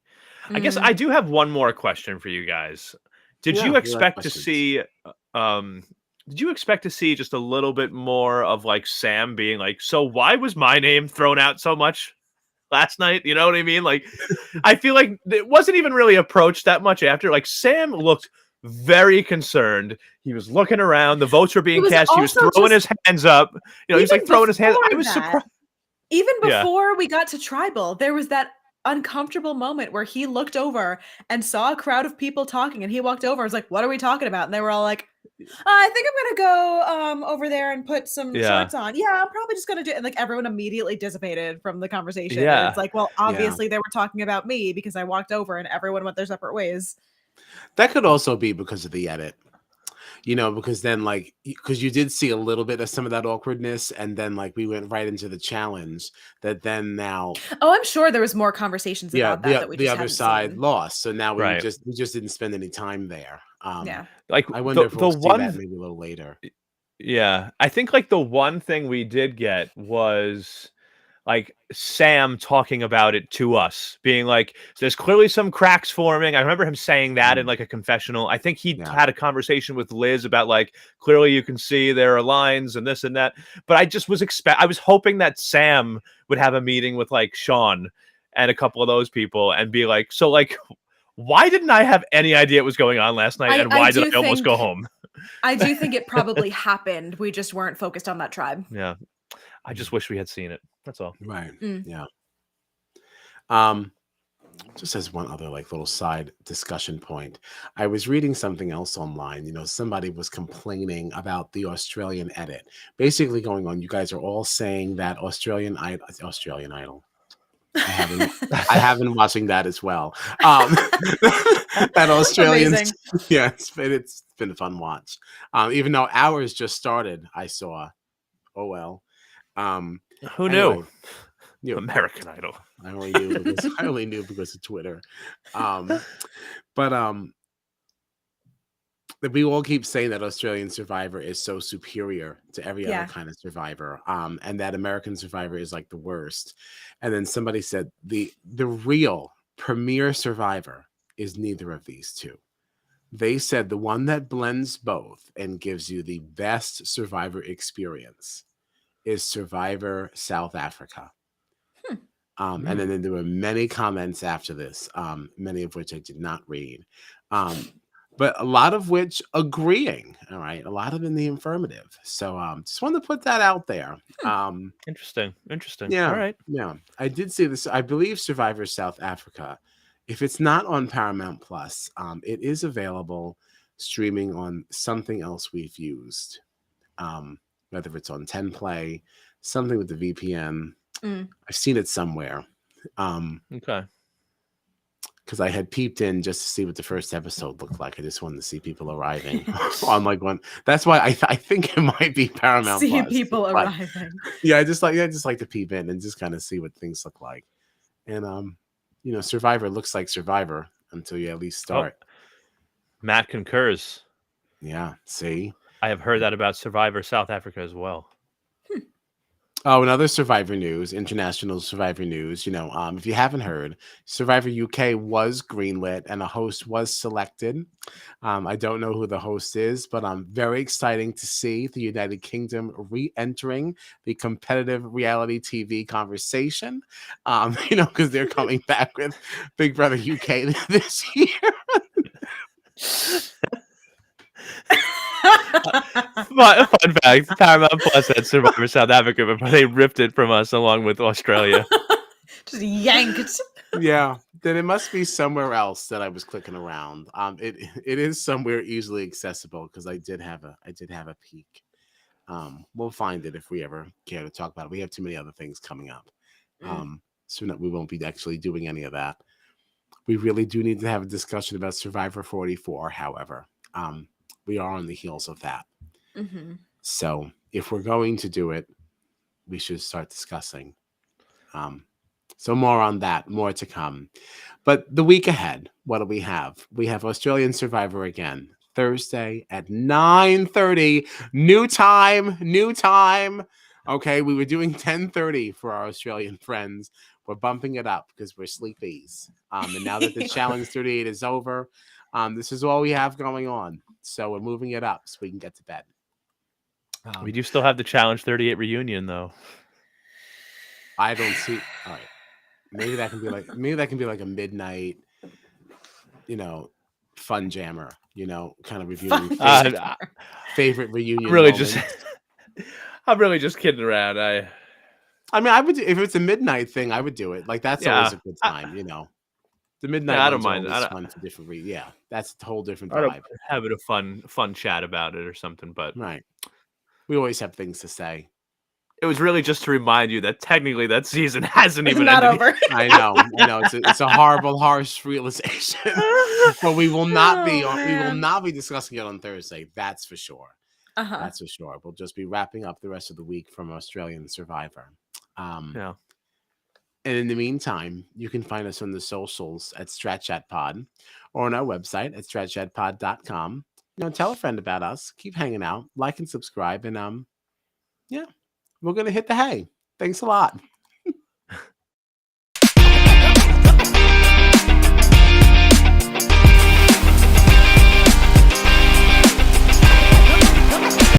I guess I do have one more question for you guys. Did you expect to see? Did you expect to see just a little bit more of like Sam being like, so why was my name thrown out so much last night? You know what I mean? Like, I feel like it wasn't even really approached that much after. Like, Sam looked very concerned. He was looking around. The votes were being cast. He was throwing his hands up. He was like throwing his hands. I was surprised. Even before we got to Tribal, there was that uncomfortable moment where he looked over and saw a crowd of people talking, and he walked over and was like, what are we talking about? And they were all like, I think I'm gonna go over there and put some shorts on. Yeah, I'm probably just gonna do it. And like everyone immediately dissipated from the conversation. Yeah. And it's like, well, obviously they were talking about me because I walked over and everyone went their separate ways. That could also be because of the edit. Because then because you did see a little bit of some of that awkwardness, and then we went right into the challenge that then now. Oh, I'm sure there was more conversations about that we just the other side seen. lost. So now we just didn't spend any time there. Like I wonder if we'll see that maybe a little later. Yeah, I think like the one thing we did get was like Sam talking about it to us, being like, there's clearly some cracks forming. I remember him saying that in like a confessional. I think he had a conversation with Liz about like, clearly you can see there are lines and this and that. But I just was I was hoping that Sam would have a meeting with like Sean and a couple of those people and be like, so like, why didn't I have any idea what was going on last night? And why did I almost go home? I do think it probably happened. We just weren't focused on that tribe. Yeah. I just wish we had seen it. That's all. Right. Yeah. Just as one other like little side discussion point, I was reading something else online. Somebody was complaining about the Australian edit. Basically going on, you guys are all saying that Australian Idol. I have been watching that as well. That Australians, it's been a fun watch. Even though ours just started, I saw. Oh well. Who knew? American Idol. I only knew because of Twitter. But we all keep saying that Australian Survivor is so superior to every other kind of Survivor, and that American Survivor is like the worst. And then somebody said the real premier Survivor is neither of these two. They said the one that blends both and gives you the best Survivor experience is Survivor South Africa. And then there were many comments after this, many of which I did not read, but a lot of which agreeing. All right, a lot of in the affirmative. So just wanted to put that out there. Interesting. Yeah. All right. Yeah, I did see this. I believe Survivor South Africa, if it's not on Paramount Plus, it is available streaming on something else we've used. Whether it's on 10 Play, something with the VPN. I've seen it somewhere. Okay. Because I had peeped in just to see what the first episode looked like. I just wanted to see people arriving on like one. That's why I think it might be Paramount See Plus. people arriving. Yeah, I just like to peep in and just kind of see what things look like. And Survivor looks like Survivor until you at least start. Oh, Matt concurs. Yeah, see? I have heard that about Survivor South Africa as well. Oh, and other Survivor news, international Survivor news. If you haven't heard, Survivor UK was greenlit and a host was selected. I don't know who the host is, but I'm very exciting to see the United Kingdom re-entering the competitive reality TV conversation. Because they're coming back with Big Brother UK this year. Fun fact: Paramount Plus had Survivor South Africa, but they ripped it from us along with Australia. Just yanked. Yeah, then it must be somewhere else that I was clicking around. It is somewhere easily accessible because I did have a peek. We'll find it if we ever care to talk about it. We have too many other things coming up. So that we won't be actually doing any of that. We really do need to have a discussion about Survivor 44, however. We are on the heels of that. Mm-hmm. So if we're going to do it, we should start discussing. So more on that, more to come. But the week ahead, what do we have? We have Australian Survivor again, Thursday at 9:30. New time. Okay, we were doing 10:30 for our Australian friends. We're bumping it up because we're sleepies. And now that the Challenge 38 is over, this is all we have going on. So we're moving it up so we can get to bed. We do still have the Challenge 38 reunion, though. I don't see. All right, maybe that can be like a midnight, fun jammer. Kind of reviewing favorite reunion. Really, moments. I'm really just kidding around. I mean, I would if it's a midnight thing, I would do it. Like that's always a good time. The midnight. I don't mind. It's fun for different reasons. Yeah, that's a whole different vibe. Having a fun chat about it or something, but right. We always have things to say. It was really just to remind you that technically that season hasn't even not ended. over. I know. It's a horrible, harsh realization. But we will not be. We will not be discussing it on Thursday. That's for sure. That's for sure. We'll just be wrapping up the rest of the week from Australian Survivor. Yeah. And in the meantime, you can find us on the socials at StratChatPod or on our website at StratChatPod.com. Tell a friend about us. Keep hanging out. Like and subscribe. And yeah, we're gonna hit the hay. Thanks a lot.